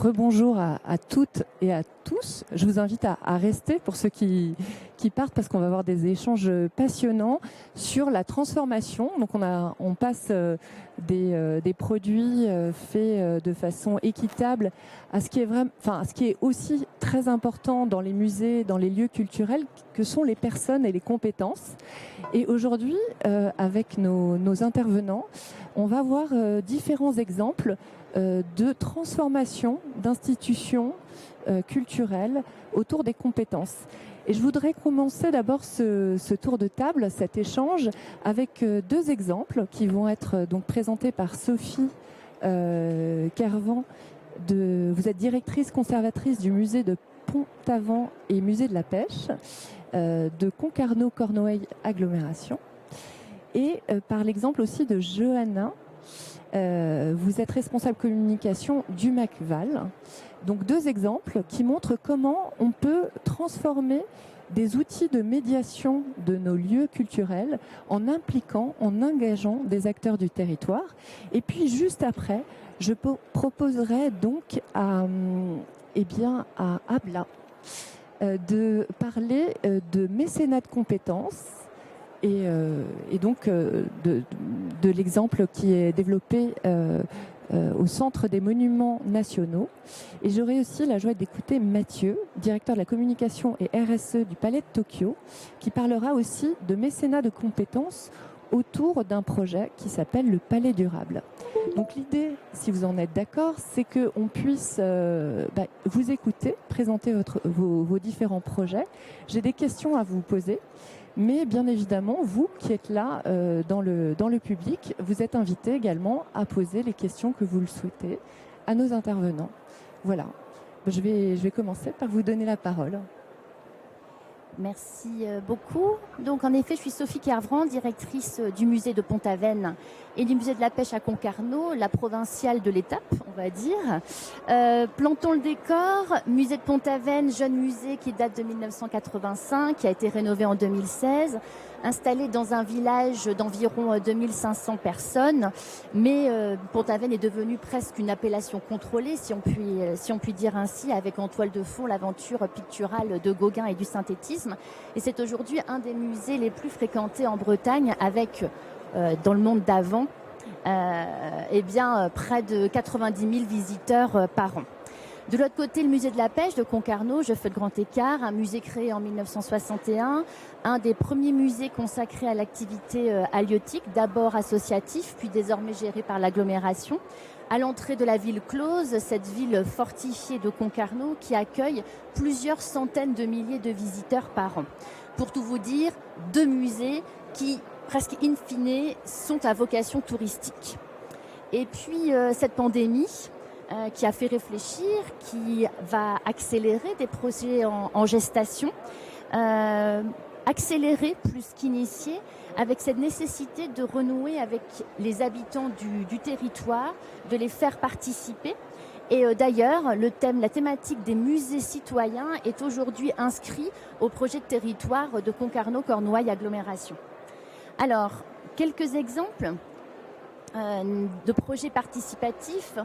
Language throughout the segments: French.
rebonjour à toutes et à tous. Je vous invite à rester pour ceux qui partent parce qu'on va avoir des échanges passionnants sur la transformation. Donc on passe des produits faits de façon équitable à ce qui est vraiment, enfin, ce qui est aussi très important dans les musées, dans les lieux culturels, que sont les personnes et les compétences. Et aujourd'hui, avec nos intervenants, on va voir différents exemples de transformation d'institutions culturelles autour des compétences. Et je voudrais commencer d'abord ce tour de table, cet échange, avec deux exemples qui vont être donc présentés par Sophie Kervan. Vous êtes directrice conservatrice du musée de Pont-Aven et musée de la Pêche, de Concarneau-Cornouailles Agglomération. Et par l'exemple aussi de Johanna. Vous êtes responsable communication du MACVAL. Donc deux exemples qui montrent comment on peut transformer des outils de médiation de nos lieux culturels en impliquant, en engageant des acteurs du territoire. Et puis juste après, je proposerai donc à Abla de parler de mécénat de compétences et donc de l'exemple qui est développé au Centre des Monuments Nationaux. Et j'aurai aussi la joie d'écouter Mathieu, directeur de la communication et RSE du Palais de Tokyo, qui parlera aussi de mécénat de compétences autour d'un projet qui s'appelle le Palais Durable. Donc l'idée, si vous en êtes d'accord, c'est qu'on puisse vous écouter, présenter vos différents projets. J'ai des questions à vous poser. Mais bien évidemment, vous qui êtes là dans le public, vous êtes invités également à poser les questions que vous le souhaitez à nos intervenants. Voilà, je vais commencer par vous donner la parole. Merci beaucoup. Donc en effet, je suis Sophie Kervan, directrice du musée de Pont-Aven et du musée de la Pêche à Concarneau, la provinciale de l'étape, on va dire. Plantons le décor. Musée de Pont-Aven, jeune musée qui date de 1985, qui a été rénové en 2016, installé dans un village d'environ 2500 personnes. Mais Pont-Aven est devenu presque une appellation contrôlée, si on peut dire ainsi, avec en toile de fond l'aventure picturale de Gauguin et du synthétisme. Et c'est aujourd'hui un des musées les plus fréquentés en Bretagne, avec, dans le monde d'avant, près de 90 000 visiteurs par an. De l'autre côté, le musée de la Pêche de Concarneau, je fais le grand écart, un musée créé en 1961, un des premiers musées consacrés à l'activité halieutique, d'abord associatif, puis désormais géré par l'agglomération. À l'entrée de la ville close, cette ville fortifiée de Concarneau qui accueille plusieurs centaines de milliers de visiteurs par an. Pour tout vous dire, deux musées qui, presque in fine, sont à vocation touristique. Et puis cette pandémie qui a fait réfléchir, qui va accélérer des projets en gestation, accélérer plus qu'initier, avec cette nécessité de renouer avec les habitants du territoire, de les faire participer. Et d'ailleurs, la thématique des musées citoyens est aujourd'hui inscrit au projet de territoire de Concarneau-Cornouailles Agglomération. Alors, quelques exemples de projets participatifs.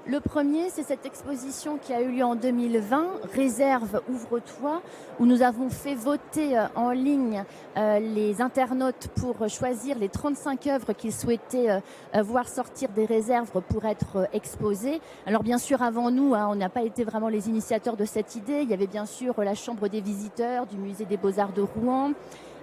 Le premier, c'est cette exposition qui a eu lieu en 2020, Réserve, ouvre-toi, où nous avons fait voter en ligne les internautes pour choisir les 35 œuvres qu'ils souhaitaient voir sortir des réserves pour être exposées. Alors bien sûr, avant nous, on n'a pas été vraiment les initiateurs de cette idée. Il y avait bien sûr la Chambre des visiteurs du Musée des Beaux-Arts de Rouen,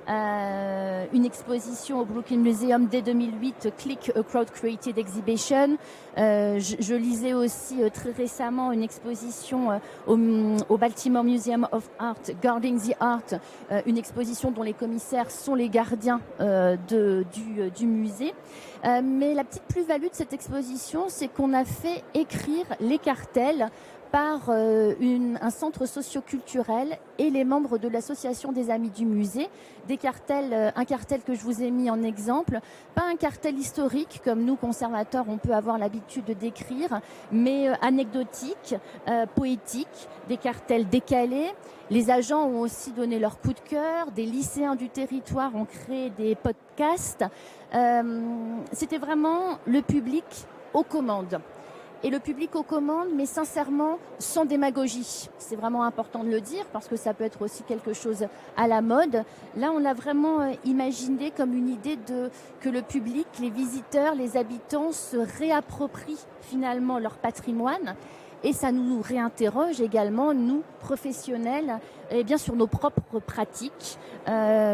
une exposition au Brooklyn Museum dès 2008, Click a Crowd Created Exhibition. Je lisais aussi très récemment une exposition au Baltimore Museum of Art, Guarding the Art, une exposition dont les commissaires sont les gardiens du musée. Mais la petite plus-value de cette exposition, c'est qu'on a fait écrire les cartels par un centre socio-culturel et les membres de l'association des Amis du musée. Un cartel que je vous ai mis en exemple, pas un cartel historique comme nous conservateurs on peut avoir l'habitude de décrire, mais anecdotique, poétique, des cartels décalés. Les agents ont aussi donné leur coup de cœur, des lycéens du territoire ont créé des podcasts. C'était vraiment le public aux commandes. et le public aux commandes, mais sincèrement sans démagogie. C'est vraiment important de le dire parce que ça peut être aussi quelque chose à la mode. Là, on l'a vraiment imaginé comme une idée que le public, les visiteurs, les habitants se réapproprient finalement leur patrimoine. Et ça nous réinterroge également, nous, professionnels, bien sur nos propres pratiques.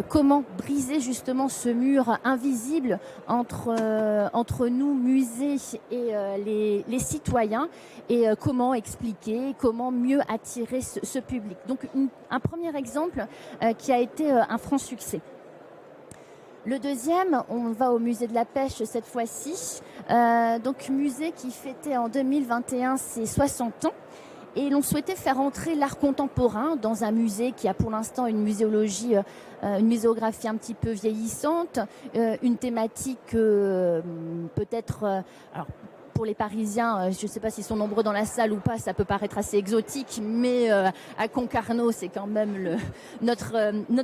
Comment briser justement ce mur invisible entre nous, musées, et les citoyens, et comment expliquer, comment mieux attirer ce public. Donc un premier exemple qui a été un franc succès. Le deuxième, on va au musée de la pêche cette fois-ci, donc musée qui fêtait en 2021 ses 60 ans. Et l'on souhaitait faire entrer l'art contemporain dans un musée qui a pour l'instant une muséologie, une muséographie un petit peu vieillissante, une thématique peut-être... alors, pour les Parisiens, je ne sais pas s'ils sont nombreux dans la salle ou pas, ça peut paraître assez exotique, mais à Concarneau, c'est quand même notre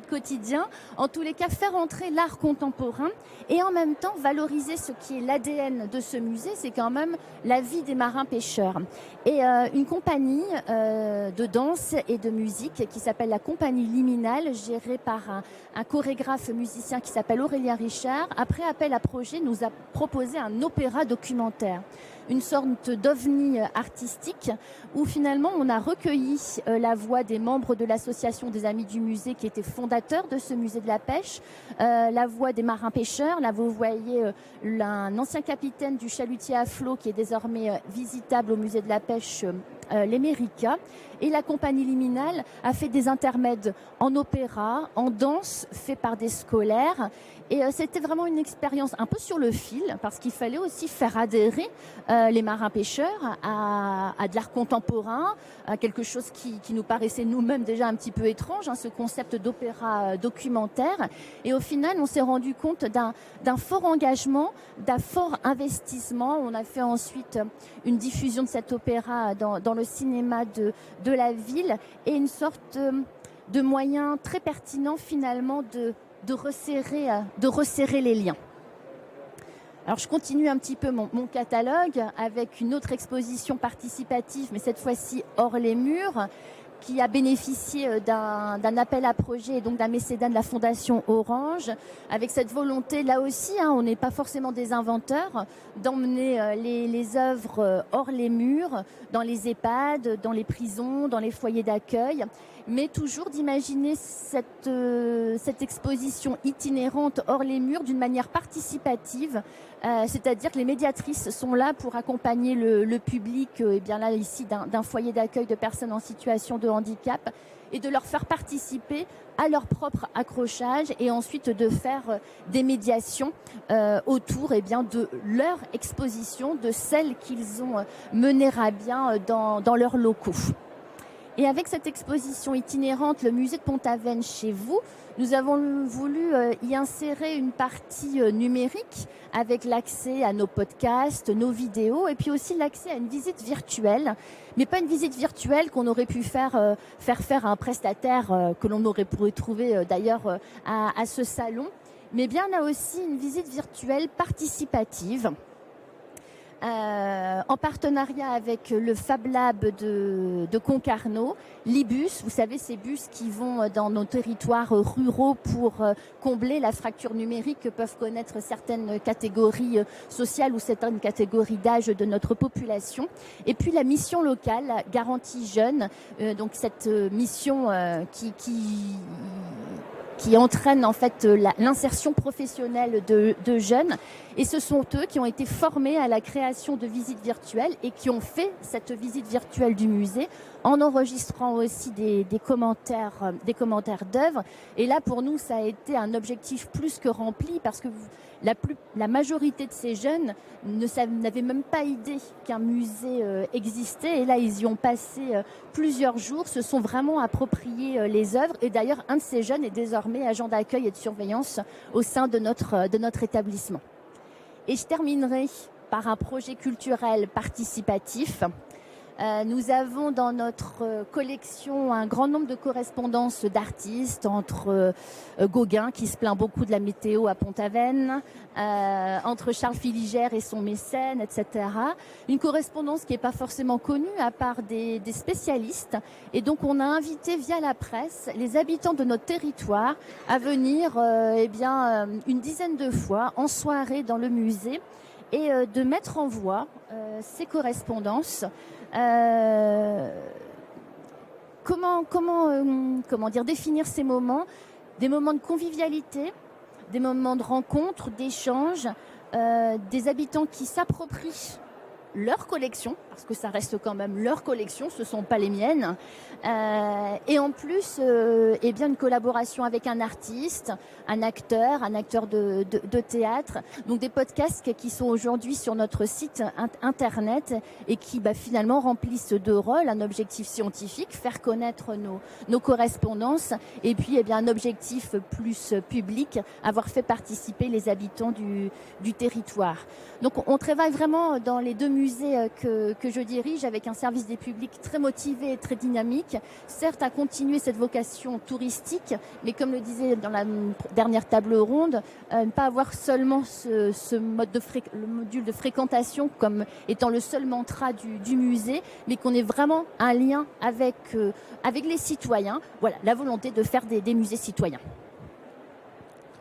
quotidien. En tous les cas, faire entrer l'art contemporain et en même temps valoriser ce qui est l'ADN de ce musée, c'est quand même la vie des marins-pêcheurs. Et une compagnie de danse et de musique qui s'appelle la Compagnie Liminale, gérée par un chorégraphe musicien qui s'appelle Aurélien Richard, après appel à projet, nous a proposé un opéra documentaire. Une sorte d'ovni artistique où finalement on a recueilli la voix des membres de l'association des Amis du Musée qui étaient fondateurs de ce musée de la pêche, la voix des marins pêcheurs. Là vous voyez un ancien capitaine du chalutier à flot qui est désormais visitable au musée de la pêche, l'Emerica. Et la Compagnie Liminale a fait des intermèdes en opéra, en danse, fait par des scolaires. Et c'était vraiment une expérience un peu sur le fil, parce qu'il fallait aussi faire adhérer les marins-pêcheurs à de l'art contemporain, à quelque chose qui nous paraissait nous-mêmes déjà un petit peu étrange, ce concept d'opéra documentaire. Et au final, on s'est rendu compte d'un fort engagement, d'un fort investissement. On a fait ensuite une diffusion de cet opéra dans le cinéma de la ville, et une sorte de moyen très pertinent finalement de resserrer les liens. Alors je continue un petit peu mon catalogue avec une autre exposition participative, mais cette fois-ci hors les murs, qui a bénéficié d'un appel à projet et donc d'un mécénat de la Fondation Orange, avec cette volonté, là aussi, on n'est pas forcément des inventeurs, d'emmener les œuvres hors les murs, dans les EHPAD, dans les prisons, dans les foyers d'accueil, mais toujours d'imaginer cette exposition itinérante hors les murs d'une manière participative, c'est-à-dire que les médiatrices sont là pour accompagner le public, et bien là ici d'un foyer d'accueil de personnes en situation de handicap, et de leur faire participer à leur propre accrochage et ensuite de faire des médiations autour de leur exposition, de celles qu'ils ont menées à bien dans leurs locaux. Et avec cette exposition itinérante, le musée de Pont-Aven chez vous, nous avons voulu y insérer une partie numérique avec l'accès à nos podcasts, nos vidéos, et puis aussi l'accès à une visite virtuelle, mais pas une visite virtuelle qu'on aurait pu faire à un prestataire que l'on aurait pu retrouver d'ailleurs à ce salon, mais bien là aussi une visite virtuelle participative. En partenariat avec le Fab Lab de Concarneau, l'Ibus, vous savez, ces bus qui vont dans nos territoires ruraux pour combler la fracture numérique que peuvent connaître certaines catégories sociales ou certaines catégories d'âge de notre population. Et puis la mission locale, Garantie Jeunes, donc cette mission qui entraîne en fait l'insertion professionnelle de jeunes. Et ce sont eux qui ont été formés à la création de visites virtuelles et qui ont fait cette visite virtuelle du musée en enregistrant aussi des commentaires d'œuvres. Et là, pour nous, ça a été un objectif plus que rempli parce que la majorité de ces jeunes n'avaient même pas idée qu'un musée existait. Et là, ils y ont passé plusieurs jours, se sont vraiment appropriés les œuvres. Et d'ailleurs, un de ces jeunes est désormais agent d'accueil et de surveillance au sein de notre établissement. Et je terminerai par un projet culturel participatif. Nous avons dans notre collection un grand nombre de correspondances d'artistes entre Gauguin, qui se plaint beaucoup de la météo à Pont-Aven, entre Charles Filigère et son mécène, etc. Une correspondance qui n'est pas forcément connue à part des spécialistes. Et donc on a invité via la presse les habitants de notre territoire à venir une dizaine de fois en soirée dans le musée et de mettre en voix ces correspondances. Comment dire, définir ces moments, des moments de convivialité, des moments de rencontre, d'échange, des habitants qui s'approprient leur collection, parce que ça reste quand même leur collection, ce ne sont pas les miennes. Et en plus, une collaboration avec un artiste, un acteur de théâtre. Donc des podcasts qui sont aujourd'hui sur notre site internet et qui finalement remplissent deux rôles, un objectif scientifique, faire connaître nos correspondances, et puis un objectif plus public, avoir fait participer les habitants du territoire. Donc on travaille vraiment dans les deux musées que je dirige avec un service des publics très motivé et très dynamique, certes à continuer cette vocation touristique, mais comme le disait dans la dernière table ronde, ne pas avoir seulement ce le module de fréquentation comme étant le seul mantra du musée, mais qu'on ait vraiment un lien avec les citoyens. Voilà, la volonté de faire des musées citoyens.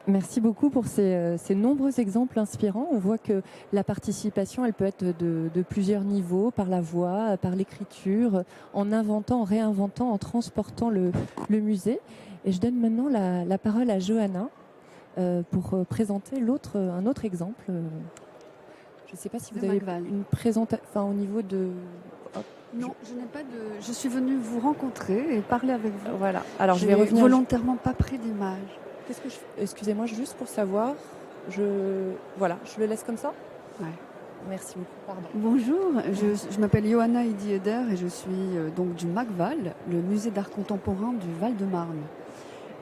Merci beaucoup pour ces nombreux exemples inspirants. On voit que la participation, elle peut être de plusieurs niveaux, par la voix, par l'écriture, en inventant, en réinventant, en transportant le musée. Et je donne maintenant la parole à Johanna pour présenter un autre exemple. Je ne sais pas si vous avez une présentation au niveau de... Non, je n'ai pas de... Je suis venue vous rencontrer et parler avec vous. Voilà. Alors je vais revenir. Volontairement pas pris d'image. Qu'est-ce que je fais ? Excusez-moi, juste pour savoir. Voilà, je le laisse comme ça ? Ouais. Merci beaucoup. Pardon. Bonjour, je m'appelle Johanna Idi-Eder et je suis donc du MACVAL, le musée d'art contemporain du Val-de-Marne.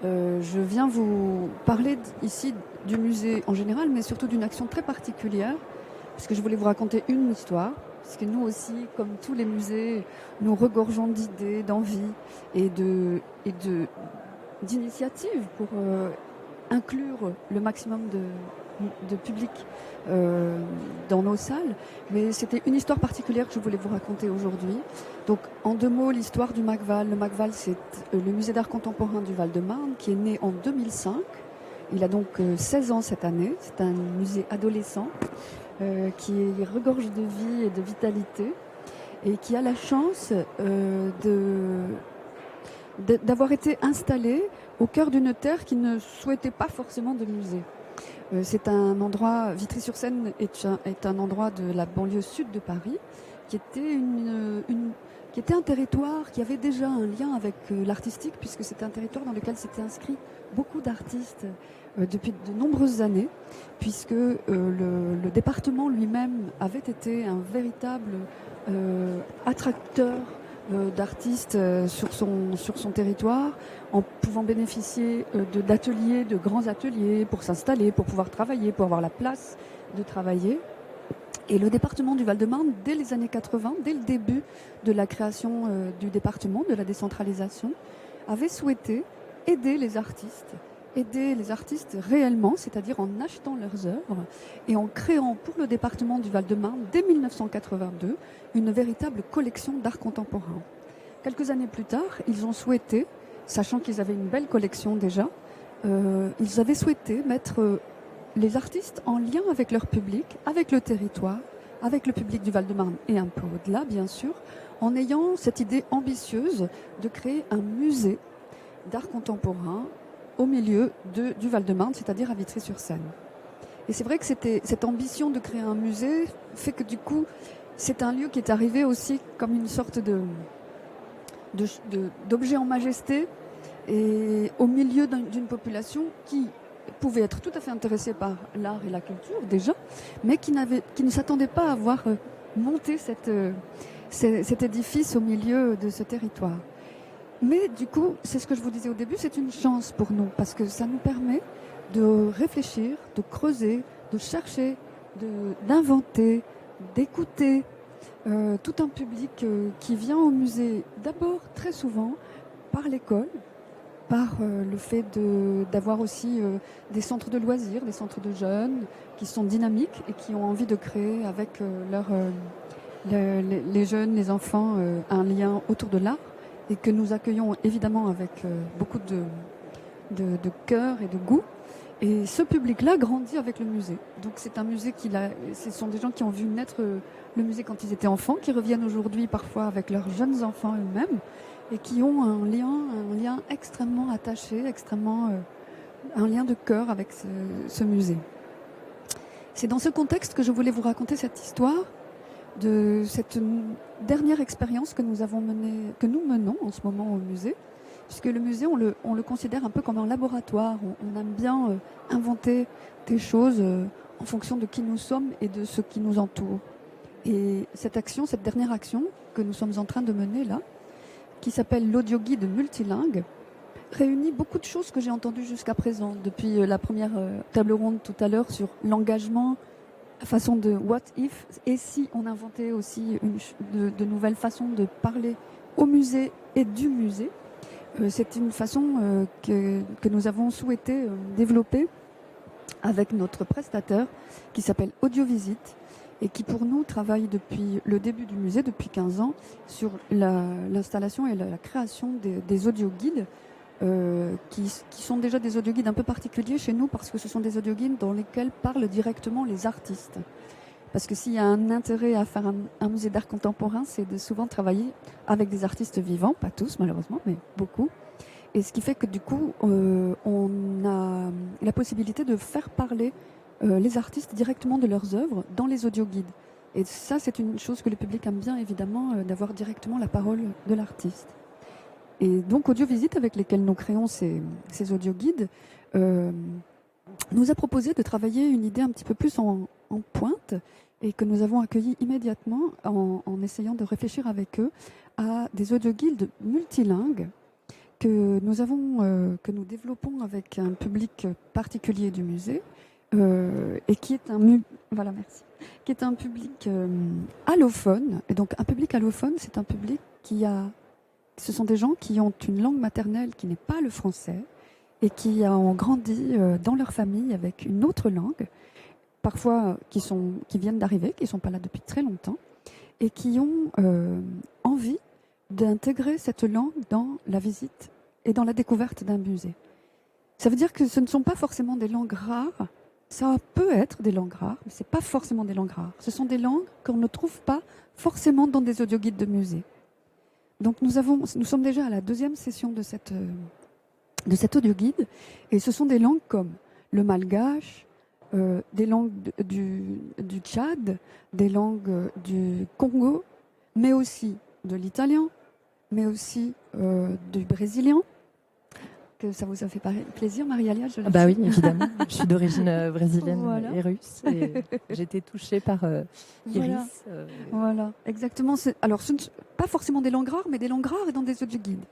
Je viens vous parler ici du musée en général, mais surtout d'une action très particulière, parce que je voulais vous raconter une histoire. Parce que nous aussi, comme tous les musées, nous regorgeons d'idées, d'envies et d'initiatives pour inclure le maximum de public dans nos salles. Mais c'était une histoire particulière que je voulais vous raconter aujourd'hui. Donc, en deux mots, l'histoire du MACVAL. Le MACVAL, c'est le musée d'art contemporain du Val-de-Marne qui est né en 2005. Il a donc 16 ans cette année. C'est un musée adolescent qui regorge de vie et de vitalité et qui a la chance d'avoir été installé au cœur d'une terre qui ne souhaitait pas forcément de musée. C'est un endroit, Vitry-sur-Seine est un endroit de la banlieue sud de Paris, qui était un territoire qui avait déjà un lien avec l'artistique, puisque c'était un territoire dans lequel s'étaient inscrits beaucoup d'artistes depuis de nombreuses années, puisque le département lui-même avait été un véritable attracteur d'artistes sur son territoire, en pouvant bénéficier d'ateliers, de grands ateliers pour s'installer, pour pouvoir travailler, pour avoir la place de travailler. Et le département du Val-de-Marne, dès les années 80, dès le début de la création du département, de la décentralisation, avait souhaité aider les artistes réellement, c'est-à-dire en achetant leurs œuvres et en créant pour le département du Val-de-Marne, dès 1982, une véritable collection d'art contemporain. Quelques années plus tard, ils ont souhaité, sachant qu'ils avaient une belle collection déjà, ils avaient souhaité mettre les artistes en lien avec leur public, avec le territoire, avec le public du Val-de-Marne et un peu au-delà, bien sûr, en ayant cette idée ambitieuse de créer un musée d'art contemporain au milieu du Val-de-Marne, c'est-à-dire à Vitry-sur-Seine. Et c'est vrai que cette ambition de créer un musée fait que du coup, c'est un lieu qui est arrivé aussi comme une sorte d'objet en majesté et au milieu d'une population qui pouvait être tout à fait intéressée par l'art et la culture déjà, mais qui ne s'attendait pas à voir monter cet édifice au milieu de ce territoire. Mais du coup, c'est ce que je vous disais au début, c'est une chance pour nous, parce que ça nous permet de réfléchir, de creuser, de chercher, d'inventer, d'écouter, tout un public qui vient au musée d'abord très souvent par l'école, par le fait d'avoir aussi des centres de loisirs, des centres de jeunes qui sont dynamiques et qui ont envie de créer avec les jeunes, les enfants, un lien autour de l'art et que nous accueillons évidemment avec beaucoup de cœur et de goût. Et ce public-là grandit avec le musée. Donc c'est un musée ce sont des gens qui ont vu naître le musée quand ils étaient enfants, qui reviennent aujourd'hui parfois avec leurs jeunes enfants eux-mêmes et qui ont un lien extrêmement attaché, un lien de cœur avec ce musée. C'est dans ce contexte que je voulais vous raconter cette histoire de cette dernière expérience que nous menons en ce moment au musée. Puisque le musée, on le considère un peu comme un laboratoire. On aime bien inventer des choses en fonction de qui nous sommes et de ce qui nous entoure. Et cette dernière action que nous sommes en train de mener là, qui s'appelle l'audioguide multilingue, réunit beaucoup de choses que j'ai entendues jusqu'à présent, depuis la première table ronde tout à l'heure sur l'engagement, la façon de what if, et si on inventait aussi de nouvelles façons de parler au musée et du musée. C'est une façon que nous avons souhaité développer avec notre prestataire qui s'appelle Audiovisite et qui pour nous travaille depuis le début du musée, depuis 15 ans, sur l'installation et la création des audioguides qui sont déjà des audioguides un peu particuliers chez nous parce que ce sont des audioguides dans lesquels parlent directement les artistes. Parce que s'il y a un intérêt à faire un musée d'art contemporain, c'est de souvent travailler avec des artistes vivants, pas tous malheureusement, mais beaucoup. Et ce qui fait que du coup, on a la possibilité de faire parler les artistes directement de leurs œuvres dans les audioguides. Et ça, c'est une chose que le public aime bien, évidemment, d'avoir directement la parole de l'artiste. Et donc, Audiovisite, avec lesquels nous créons ces audioguides, nous a proposé de travailler une idée un petit peu plus en pointe et que nous avons accueilli immédiatement en essayant de réfléchir avec eux à des audioguides multilingues que nous développons avec un public particulier du musée et qui est un public allophone. Et donc un public allophone, c'est un public ce sont des gens qui ont une langue maternelle qui n'est pas le français et qui ont grandi dans leur famille avec une autre langue, parfois qui viennent d'arriver, qui ne sont pas là depuis très longtemps, et qui ont envie d'intégrer cette langue dans la visite et dans la découverte d'un musée. Ça veut dire que ce ne sont pas forcément des langues rares, ça peut être des langues rares, mais ce n'est pas forcément des langues rares. Ce sont des langues qu'on ne trouve pas forcément dans des audioguides de musée. Donc nous sommes déjà à la deuxième session de cet audioguide, et ce sont des langues comme le malgache, des langues du Tchad, des langues du Congo, mais aussi de l'italien, mais aussi du brésilien. Que ça vous a fait plaisir, Marie-Alia? Bah oui, évidemment. Je suis d'origine brésilienne Voilà. et russe. Et j'ai été touchée par Iris. Voilà, exactement. Alors, ce ne sont pas forcément des langues rares, mais des langues rares et dans des audioguides.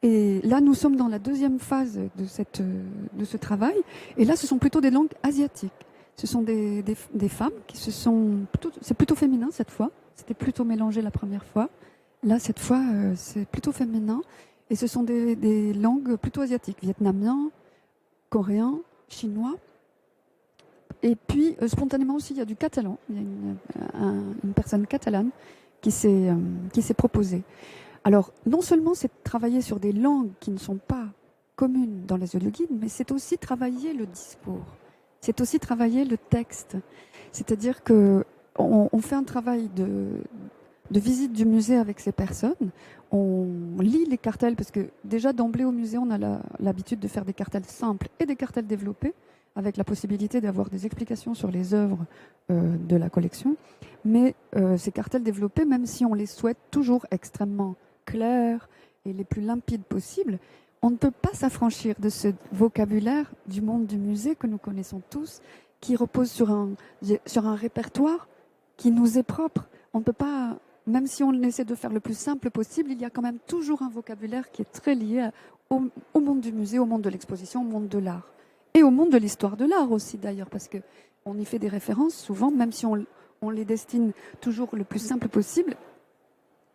Et là, nous sommes dans la deuxième phase de ce travail. Et là, ce sont plutôt des langues asiatiques. Ce sont des femmes c'est plutôt féminin cette fois. C'était plutôt mélangé la première fois. Là, cette fois, c'est plutôt féminin. Et ce sont des langues plutôt asiatiques, vietnamien, coréen, chinois. Et puis, spontanément aussi, il y a du catalan. Il y a une personne catalane qui s'est proposée. Alors, non seulement c'est travailler sur des langues qui ne sont pas communes dans les audioguides, mais c'est aussi travailler le discours. C'est aussi travailler le texte. C'est-à-dire qu'on fait un travail de visite du musée avec ces personnes. On lit les cartels, parce que déjà d'emblée au musée, on a l'habitude de faire des cartels simples et des cartels développés, avec la possibilité d'avoir des explications sur les œuvres de la collection. Mais ces cartels développés, même si on les souhaite toujours extrêmement clairs et les plus limpides possibles, on ne peut pas s'affranchir de ce vocabulaire du monde du musée que nous connaissons tous, qui repose sur un répertoire qui nous est propre. On ne peut pas, même si on essaie de faire le plus simple possible, il y a quand même toujours un vocabulaire qui est très lié au monde du musée, au monde de l'exposition, au monde de l'art. Et au monde de l'histoire de l'art aussi d'ailleurs, parce qu'on y fait des références souvent, même si on on les destine toujours le plus simple possible,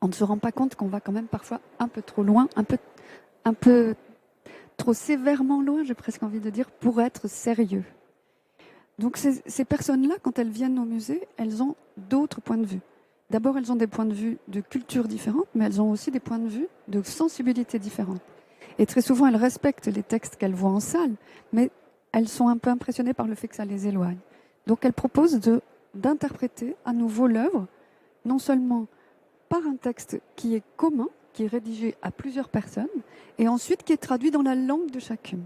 on ne se rend pas compte qu'on va quand même parfois un peu trop loin, un peu trop sévèrement loin, j'ai presque envie de dire, pour être sérieux. Donc ces personnes-là, quand elles viennent au musée, elles ont d'autres points de vue. D'abord, elles ont des points de vue de culture différentes, mais elles ont aussi des points de vue de sensibilité différentes. Et très souvent, elles respectent les textes qu'elles voient en salle, mais elles sont un peu impressionnées par le fait que ça les éloigne. Donc elles proposent d'interpréter à nouveau l'œuvre, non seulement par un texte qui est commun, qui est rédigé à plusieurs personnes, et ensuite qui est traduit dans la langue de chacune.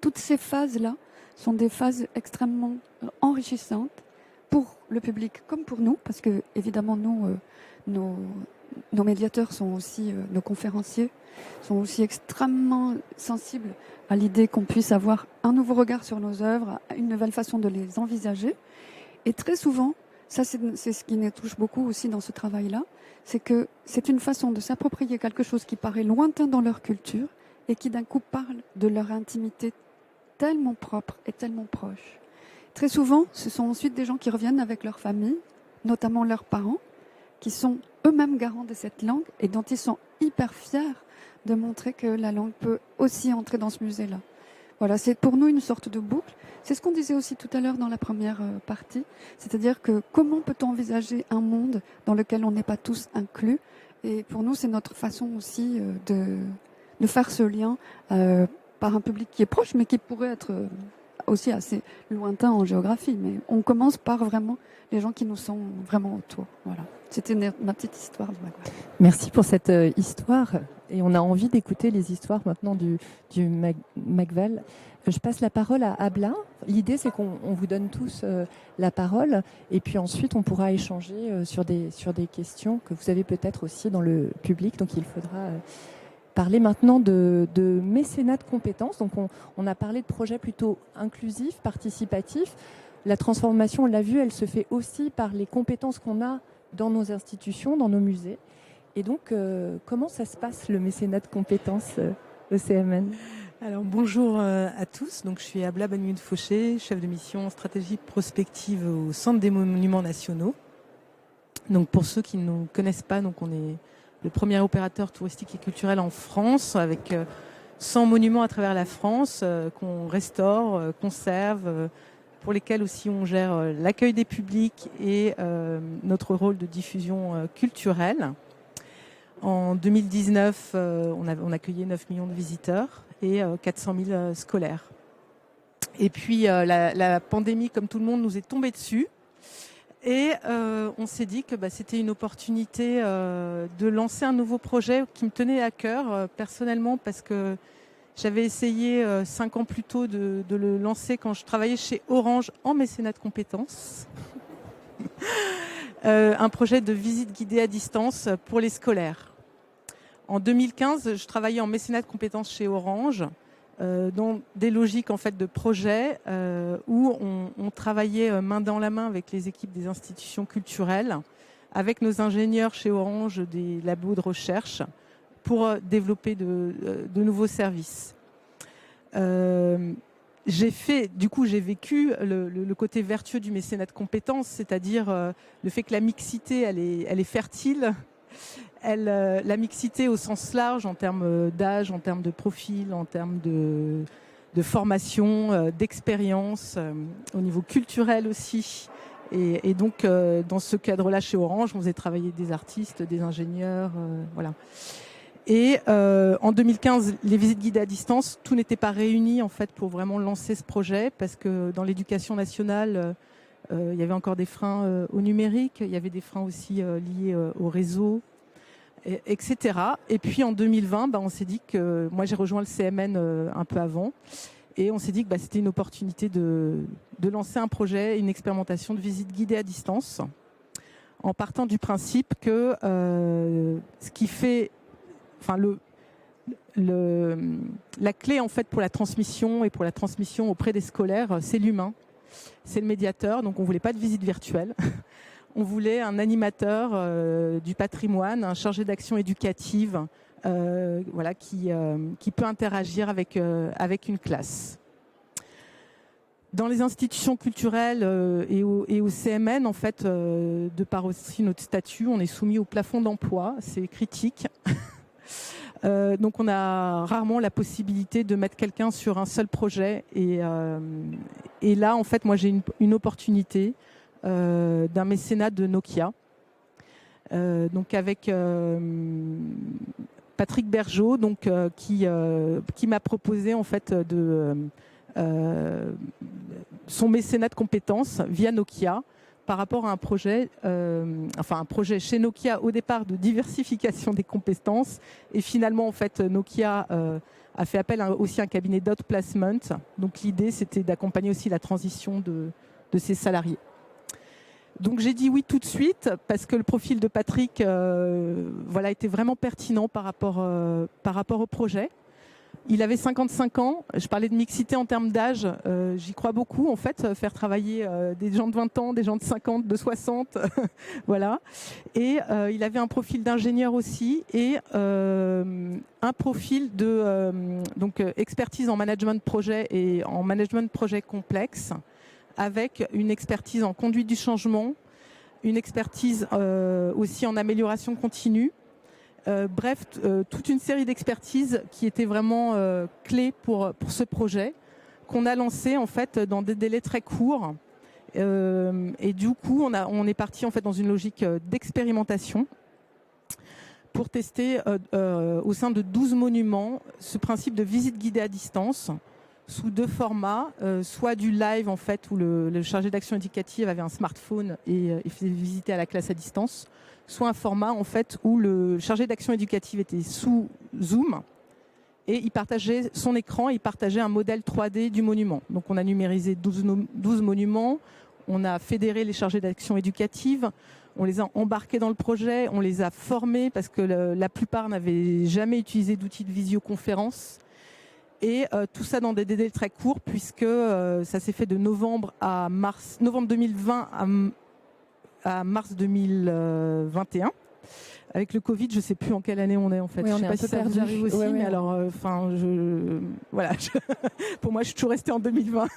Toutes ces phases-là sont des phases extrêmement enrichissantes pour le public comme pour nous, parce que évidemment nos médiateurs sont aussi, nos conférenciers sont aussi extrêmement sensibles à l'idée qu'on puisse avoir un nouveau regard sur nos œuvres, une nouvelle façon de les envisager. Et très souvent, ça c'est ce qui nous touche beaucoup aussi dans ce travail-là, c'est que c'est une façon de s'approprier quelque chose qui paraît lointain dans leur culture et qui d'un coup parle de leur intimité tellement propre et tellement proche. Très souvent, ce sont ensuite des gens qui reviennent avec leur famille, notamment leurs parents, qui sont eux-mêmes garants de cette langue et dont ils sont hyper fiers de montrer que la langue peut aussi entrer dans ce musée-là. Voilà, c'est pour nous une sorte de boucle. C'est ce qu'on disait aussi tout à l'heure dans la première partie, c'est-à-dire que comment peut-on envisager un monde dans lequel on n'est pas tous inclus? Et pour nous, c'est notre façon aussi de faire ce lien par un public qui est proche, mais qui pourrait être aussi assez lointain en géographie. Mais on commence par vraiment les gens qui nous sont vraiment autour. Voilà. C'était ma petite histoire de Magval. Merci pour cette histoire. Et on a envie d'écouter les histoires maintenant du Magval. Je passe la parole à Abla. L'idée, c'est qu'on vous donne tous la parole. Et puis ensuite, on pourra échanger sur des questions que vous avez peut-être aussi dans le public. Donc, il faudra parler maintenant de mécénat de compétences. Donc, on a parlé de projets plutôt inclusifs, participatifs. La transformation, on l'a vu, elle se fait aussi par les compétences qu'on a dans nos institutions, dans nos musées. Et donc, comment ça se passe, le mécénat de compétences au CMN ? Alors, bonjour à tous. Donc, je suis Abla Benyoun-Fauché, chef de mission stratégie prospective au Centre des Monuments Nationaux. Donc, pour ceux qui ne nous connaissent pas, donc on est le premier opérateur touristique et culturel en France, avec 100 monuments à travers la France qu'on restaure, conserve, pour lesquels aussi on gère l'accueil des publics et notre rôle de diffusion culturelle. En 2019, on accueillait 9 millions de visiteurs et 400 000 scolaires. Et puis la pandémie, comme tout le monde, nous est tombée dessus. Et on s'est dit que c'était une opportunité de lancer un nouveau projet qui me tenait à cœur personnellement, parce que j'avais essayé 5 ans plus tôt de le lancer quand je travaillais chez Orange en mécénat de compétences. Un projet de visite guidée à distance pour les scolaires. En 2015, je travaillais en mécénat de compétences chez Orange, dans des logiques en fait de projet où on travaillait main dans la main avec les équipes des institutions culturelles, avec nos ingénieurs chez Orange des labos de recherche pour développer de nouveaux services. J'ai vécu le côté vertueux du mécénat de compétences, c'est-à-dire le fait que la mixité, elle est fertile. La mixité au sens large, en termes d'âge, en termes de profil, en termes de formation, d'expérience, au niveau culturel aussi. Et donc, dans ce cadre-là, chez Orange, on faisait travailler des artistes, des ingénieurs, voilà. Et en 2015, les visites guidées à distance, tout n'était pas réuni en fait pour vraiment lancer ce projet, parce que dans l'éducation nationale, il y avait encore des freins au numérique, il y avait des freins aussi liés au réseau, etc. Et puis en 2020, on s'est dit que, moi j'ai rejoint le CMN un peu avant, et on s'est dit que c'était une opportunité de lancer un projet, une expérimentation de visite guidée à distance, en partant du principe que ce qui fait, la clé en fait pour la transmission et pour la transmission auprès des scolaires, c'est l'humain, c'est le médiateur. Donc on voulait pas de visite virtuelle. On voulait un animateur du patrimoine, un chargé d'action éducative, qui peut interagir avec une classe. Dans les institutions culturelles et au CMN, en fait, de par aussi notre statut, on est soumis au plafond d'emploi. C'est critique. Donc on a rarement la possibilité de mettre quelqu'un sur un seul projet. Et là, en fait, moi, j'ai une opportunité d'un mécénat de Nokia. Donc avec Patrick Bergeau, donc, qui m'a proposé en fait son mécénat de compétences via Nokia par rapport à un projet chez Nokia au départ de diversification des compétences, et finalement en fait Nokia a fait appel aussi à un cabinet d'outplacement. Donc l'idée c'était d'accompagner aussi la transition de ses salariés. Donc j'ai dit oui tout de suite parce que le profil de Patrick était vraiment pertinent par rapport au projet. Il avait 55 ans, je parlais de mixité en termes d'âge, j'y crois beaucoup en fait, faire travailler des gens de 20 ans, des gens de 50, de 60, voilà. Et il avait un profil d'ingénieur aussi et un profil de expertise en management de projet et en management de projet complexe, avec une expertise en conduite du changement, une expertise aussi en amélioration continue. Bref, toute une série d'expertises qui étaient vraiment clés pour ce projet, qu'on a lancé en fait dans des délais très courts. Et du coup, on est parti en fait dans une logique d'expérimentation pour tester au sein de 12 monuments ce principe de visite guidée à distance sous 2 formats, soit du live en fait où le chargé d'action éducative avait un smartphone et faisait visiter à la classe à distance, soit un format en fait où le chargé d'action éducative était sous Zoom et il partageait son écran, il partageait un modèle 3D du monument. Donc on a numérisé 12 monuments, on a fédéré les chargés d'action éducative, on les a embarqués dans le projet, on les a formés parce que la plupart n'avaient jamais utilisé d'outils de visioconférence. Et tout ça dans des délais très courts puisque ça s'est fait de novembre 2020 à mars 2021. Avec le Covid, je ne sais plus en quelle année on est en fait. Oui, je ne sais pas si ça vous arrive aussi, mais ouais. alors, pour moi, je suis toujours restée en 2020.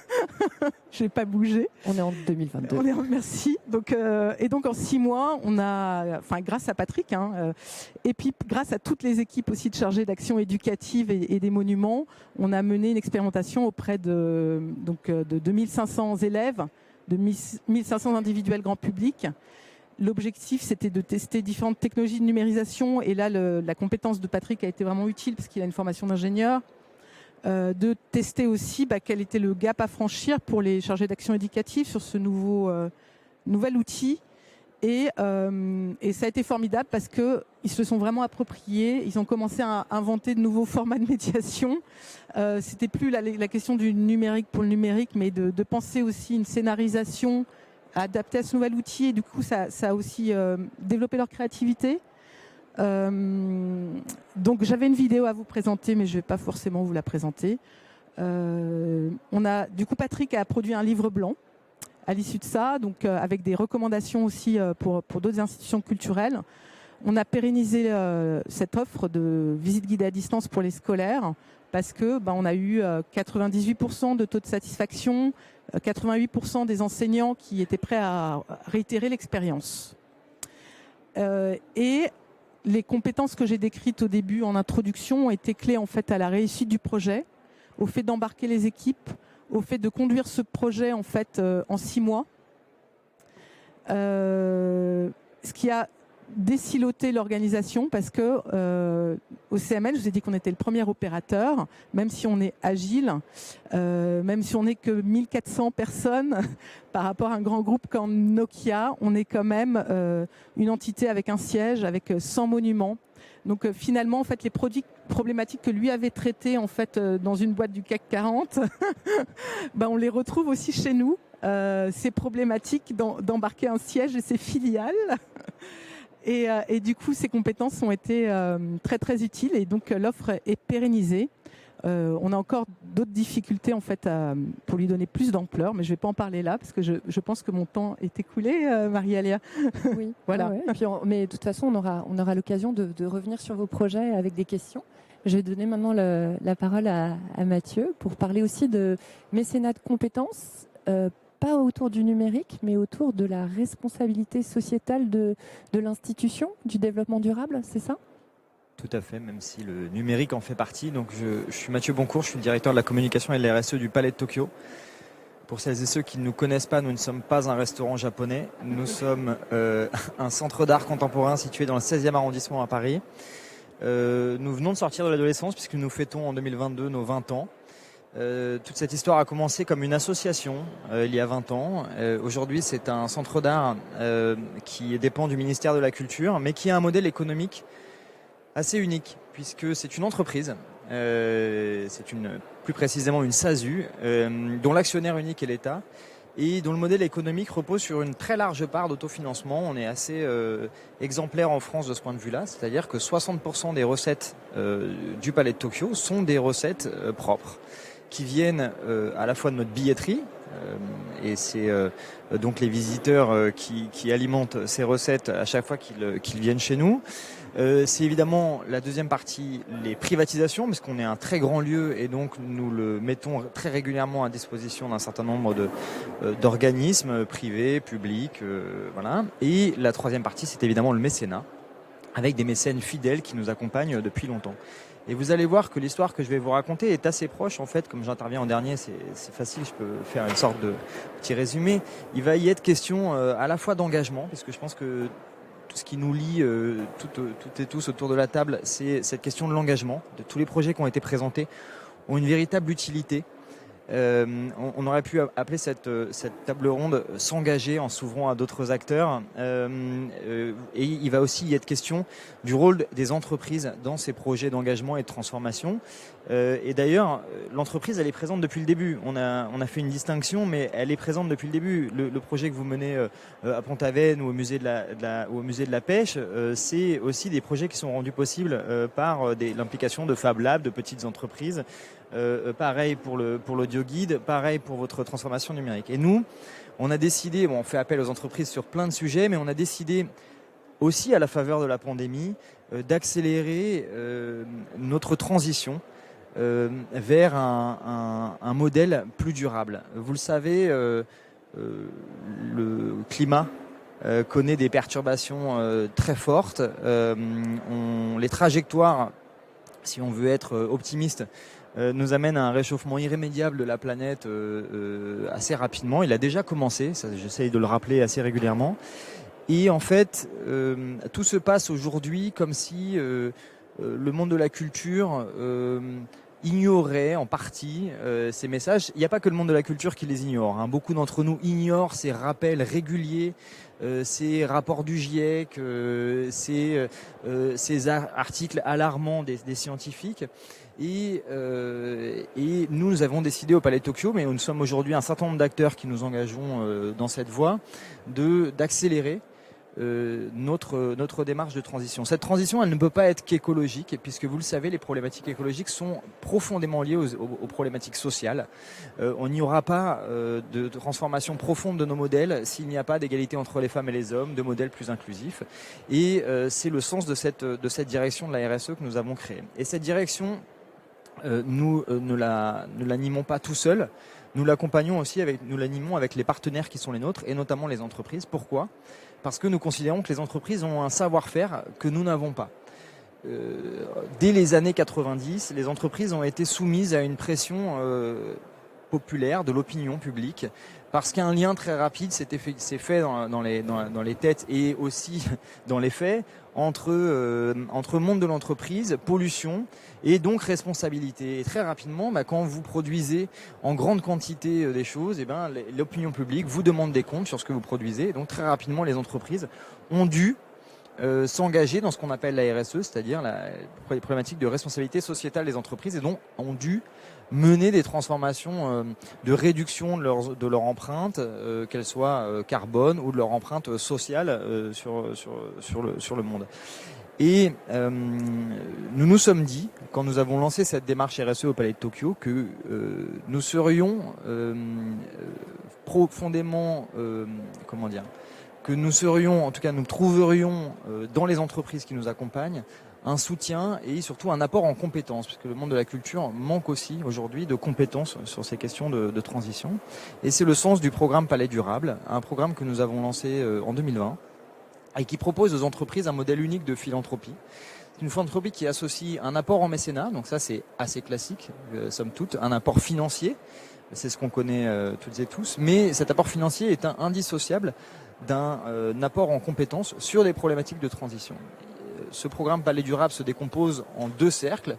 Je n'ai pas bougé. On est en 2022. Merci. Donc, et donc en 6 mois, on a, grâce à Patrick, et puis grâce à toutes les équipes aussi de chargés d'action éducative et des monuments, on a mené une expérimentation auprès de 2500 élèves, de 1500 individuels grand public. L'objectif, c'était de tester différentes technologies de numérisation. Et là, la compétence de Patrick a été vraiment utile parce qu'il a une formation d'ingénieur. De tester aussi quel était le gap à franchir pour les chargés d'action éducative sur ce nouvel outil. Et ça a été formidable parce qu'ils se sont vraiment appropriés. Ils ont commencé à inventer de nouveaux formats de médiation. C'était plus la question du numérique pour le numérique, mais de penser aussi une scénarisation adapté à ce nouvel outil, et du coup ça a aussi développé leur créativité. Donc j'avais une vidéo à vous présenter, mais je ne vais pas forcément vous la présenter. Du coup Patrick a produit un livre blanc à l'issue de ça, donc avec des recommandations aussi pour d'autres institutions culturelles. On a pérennisé cette offre de visite guidée à distance pour les scolaires parce que on a eu 98% de taux de satisfaction, 88% des enseignants qui étaient prêts à réitérer l'expérience. Et les compétences que j'ai décrites au début en introduction ont été clés en fait à la réussite du projet, au fait d'embarquer les équipes, au fait de conduire ce projet en fait en 6 mois. Ce qui a désiloté l'organisation parce que au CMN, je vous ai dit qu'on était le premier opérateur, même si on est agile, même si on n'est que 1400 personnes par rapport à un grand groupe comme Nokia, on est quand même une entité avec un siège, avec 100 monuments. Donc finalement, en fait, les problématiques que lui avait traitées en fait dans une boîte du CAC 40, on les retrouve aussi chez nous. Ces problématiques d'embarquer un siège et ses filiales. Et du coup, ces compétences ont été très très utiles et donc l'offre est pérennisée. On a encore d'autres difficultés en fait pour lui donner plus d'ampleur, mais je ne vais pas en parler là parce que je pense que mon temps est écoulé, Marie-Aléa. Oui, voilà. Ouais. Puis mais de toute façon, on aura l'occasion de revenir sur vos projets avec des questions. Je vais donner maintenant la parole à Mathieu pour parler aussi de mécénat de compétences pas autour du numérique, mais autour de la responsabilité sociétale de l'institution du développement durable, c'est ça ? Tout à fait, même si le numérique en fait partie. Donc je suis Mathieu Boncourt, je suis le directeur de la communication et de la RSE du Palais de Tokyo. Pour celles et ceux qui ne nous connaissent pas, nous ne sommes pas un restaurant japonais. Nous sommes un centre d'art contemporain situé dans le 16e arrondissement à Paris. Nous venons de sortir de l'adolescence puisque nous fêtons en 2022 nos 20 ans. Toute cette histoire a commencé comme une association il y a 20 ans. Aujourd'hui, c'est un centre d'art qui dépend du ministère de la Culture, mais qui a un modèle économique assez unique puisque c'est une entreprise. Plus précisément une SASU, dont l'actionnaire unique est l'État et dont le modèle économique repose sur une très large part d'autofinancement. On est assez exemplaire en France de ce point de vue-là, c'est-à-dire que 60% des recettes du Palais de Tokyo sont des recettes propres qui viennent à la fois de notre billetterie, et c'est donc les visiteurs qui alimentent ces recettes à chaque fois qu'ils viennent chez nous. C'est évidemment la deuxième partie, les privatisations, parce qu'on est un très grand lieu et donc nous le mettons très régulièrement à disposition d'un certain nombre d'organismes privés, publics, voilà. Et la troisième partie, c'est évidemment le mécénat, avec des mécènes fidèles qui nous accompagnent depuis longtemps. Et vous allez voir que l'histoire que je vais vous raconter est assez proche, en fait, comme j'interviens en dernier, c'est facile, je peux faire une sorte de petit résumé. Il va y être question à la fois d'engagement, parce que je pense que tout ce qui nous lie toutes et tous autour de la table, c'est cette question de l'engagement. De tous les projets qui ont été présentés ont une véritable utilité. On aurait pu appeler cette table ronde s'engager en s'ouvrant à d'autres acteurs. Et il va aussi y être question du rôle des entreprises dans ces projets d'engagement et de transformation. Et d'ailleurs, l'entreprise, elle est présente depuis le début. On a fait une distinction, mais elle est présente depuis le début. Le projet que vous menez à Pont-Aven ou au musée de la pêche, c'est aussi des projets qui sont rendus possibles par l'implication de Fab Lab, de petites entreprises. Pareil pour l'audio guide, pareil pour votre transformation numérique. Et nous, on a décidé, on fait appel aux entreprises sur plein de sujets, mais on a décidé aussi à la faveur de la pandémie d'accélérer notre transition vers un modèle plus durable. Vous le savez, le climat connaît des perturbations très fortes. Les trajectoires, si on veut être optimiste, nous amène à un réchauffement irrémédiable de la planète assez rapidement. Il a déjà commencé, j'essaye de le rappeler assez régulièrement. Et en fait, tout se passe aujourd'hui comme si le monde de la culture ignorait en partie ces messages. Il n'y a pas que le monde de la culture qui les ignore, hein. Beaucoup d'entre nous ignorent ces rappels réguliers, ces rapports du GIEC, ces articles alarmants des scientifiques. Et nous avons décidé au Palais de Tokyo, mais nous sommes aujourd'hui un certain nombre d'acteurs qui nous engageons dans cette voie, d'accélérer notre démarche de transition. Cette transition, elle ne peut pas être qu'écologique, puisque vous le savez, les problématiques écologiques sont profondément liées aux problématiques sociales. On n'y aura pas de transformation profonde de nos modèles s'il n'y a pas d'égalité entre les femmes et les hommes, de modèles plus inclusifs. Et c'est le sens de cette direction de la RSE que nous avons créée. Et cette direction, nous ne l'animons pas tout seul. Nous l'accompagnons aussi, nous l'animons avec les partenaires qui sont les nôtres, et notamment les entreprises. Pourquoi ? Parce que nous considérons que les entreprises ont un savoir-faire que nous n'avons pas. Dès les années 90, les entreprises ont été soumises à une pression populaire de l'opinion publique, parce qu'un lien très rapide s'est fait dans les têtes et aussi dans les faits entre monde de l'entreprise, pollution et donc responsabilité. Et très rapidement, quand vous produisez en grande quantité des choses, l'opinion publique vous demande des comptes sur ce que vous produisez. Et donc très rapidement, les entreprises ont dû s'engager dans ce qu'on appelle la RSE, c'est-à-dire les problématiques de responsabilité sociétale des entreprises, et donc ont dû mener des transformations de réduction de leur empreinte, qu'elle soit carbone ou de leur empreinte sociale sur le monde. Et nous nous sommes dit, quand nous avons lancé cette démarche RSE au Palais de Tokyo, que nous serions profondément, que nous serions, en tout cas nous trouverions dans les entreprises qui nous accompagnent, un soutien et surtout un apport en compétences, parce que le monde de la culture manque aussi aujourd'hui de compétences sur ces questions de transition. Et c'est le sens du programme Palais Durable, un programme que nous avons lancé en 2020 et qui propose aux entreprises un modèle unique de philanthropie. C'est une philanthropie qui associe un apport en mécénat, donc ça c'est assez classique, somme toute, un apport financier, c'est ce qu'on connaît toutes et tous, mais cet apport financier est indissociable d'un apport en compétences sur des problématiques de transition. Ce programme Palais Durable se décompose en 2 cercles.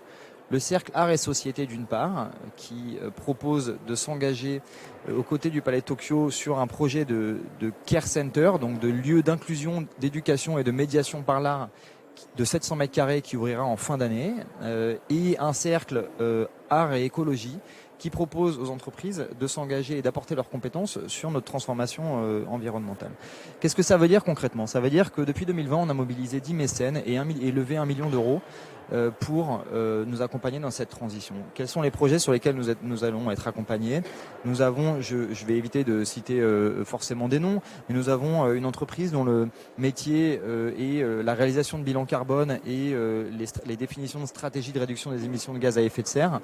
Le cercle Art et Société d'une part, qui propose de s'engager aux côtés du Palais Tokyo sur un projet de care center, donc de lieu d'inclusion, d'éducation et de médiation par l'art de 700 mètres carrés qui ouvrira en fin d'année, et un cercle Art et Écologie qui propose aux entreprises de s'engager et d'apporter leurs compétences sur notre transformation environnementale. Qu'est-ce que ça veut dire concrètement? Ça veut dire que depuis 2020, on a mobilisé 10 mécènes et levé 1 million d'euros pour nous accompagner dans cette transition. Quels sont les projets sur lesquels nous allons être accompagnés? Nous avons, je vais éviter de citer forcément des noms, mais nous avons une entreprise dont le métier est la réalisation de bilan carbone et les définitions de stratégie de réduction des émissions de gaz à effet de serre,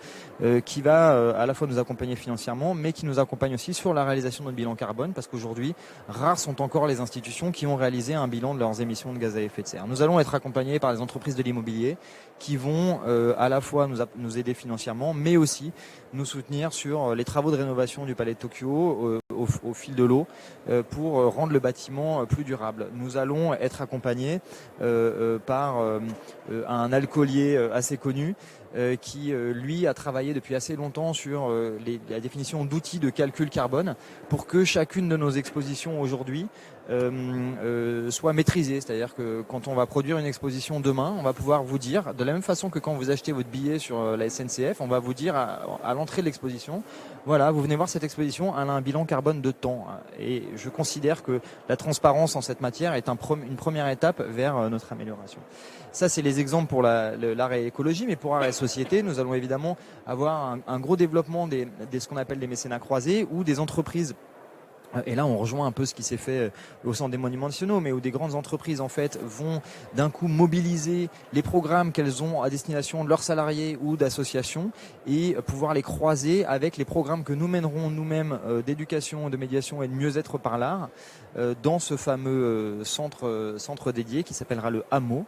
qui va à la fois nous accompagner financièrement, mais qui nous accompagne aussi sur la réalisation de notre bilan carbone, parce qu'aujourd'hui, rares sont encore les institutions qui ont réalisé un bilan de leurs émissions de gaz à effet de serre. Nous allons être accompagnés par les entreprises de l'immobilier qui vont à la fois nous aider financièrement, mais aussi nous soutenir sur les travaux de rénovation du Palais de Tokyo au fil de l'eau pour rendre le bâtiment plus durable. Nous allons être accompagnés par un alcoolier assez connu qui, lui, a travaillé depuis assez longtemps sur la définition d'outils de calcul carbone pour que chacune de nos expositions aujourd'hui soit maîtrisée. C'est-à-dire que quand on va produire une exposition demain, on va pouvoir vous dire, de la même façon que quand vous achetez votre billet sur la SNCF, on va vous dire à l'entrée de l'exposition, voilà, vous venez voir cette exposition, elle a un bilan carbone de temps. Et je considère que la transparence en cette matière est une première étape vers notre amélioration. Ça, c'est les exemples pour l'art et l'écologie, mais pour art et société, nous allons évidemment avoir un gros développement des ce qu'on appelle des mécénats croisés, ou des entreprises. Et là, on rejoint un peu ce qui s'est fait au Centre des Monuments Nationaux, mais où des grandes entreprises, en fait, vont d'un coup mobiliser les programmes qu'elles ont à destination de leurs salariés ou d'associations et pouvoir les croiser avec les programmes que nous mènerons nous-mêmes d'éducation, de médiation et de mieux-être par l'art dans ce fameux centre dédié qui s'appellera le Hameau.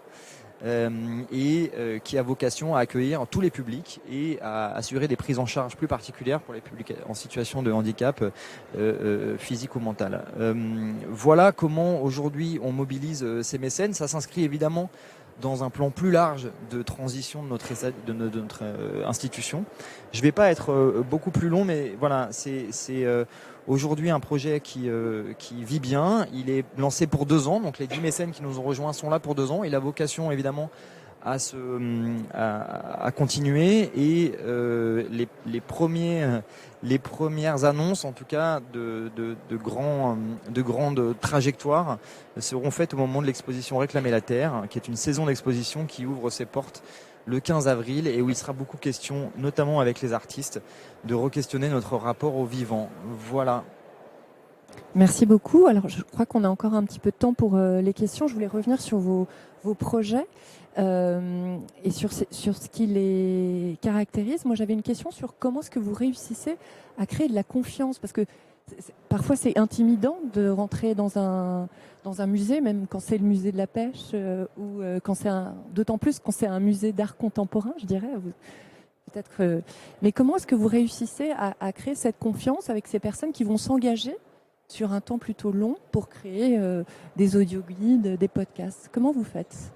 Qui a vocation à accueillir tous les publics et à assurer des prises en charge plus particulières pour les publics en situation de handicap physique ou mental. Voilà comment aujourd'hui on mobilise ces mécènes. Ça s'inscrit évidemment dans un plan plus large de transition de notre institution. Je ne vais pas être beaucoup plus long, mais voilà, c'est aujourd'hui un projet qui vit bien. Il est lancé pour 2 ans, donc les 10 mécènes qui nous ont rejoints sont là pour 2 ans. Il a vocation évidemment à continuer, et les premières annonces, en tout cas de grandes trajectoires, seront faites au moment de l'exposition Réclamer la Terre, qui est une saison d'exposition qui ouvre ses portes le 15 avril et où il sera beaucoup question, notamment avec les artistes, de re-questionner notre rapport au vivant. Voilà. Merci beaucoup. Alors, je crois qu'on a encore un petit peu de temps pour les questions. Je voulais revenir sur vos projets et sur ce qui les caractérise. Moi, j'avais une question sur comment est-ce que vous réussissez à créer de la confiance, parce que parfois c'est intimidant de rentrer dans un musée, même quand c'est le musée de la pêche ou quand c'est d'autant plus quand c'est un musée d'art contemporain, je dirais. Peut-être. Mais comment est-ce que vous réussissez à créer cette confiance avec ces personnes qui vont s'engager sur un temps plutôt long pour créer des audioguides, des podcasts? Comment vous faites?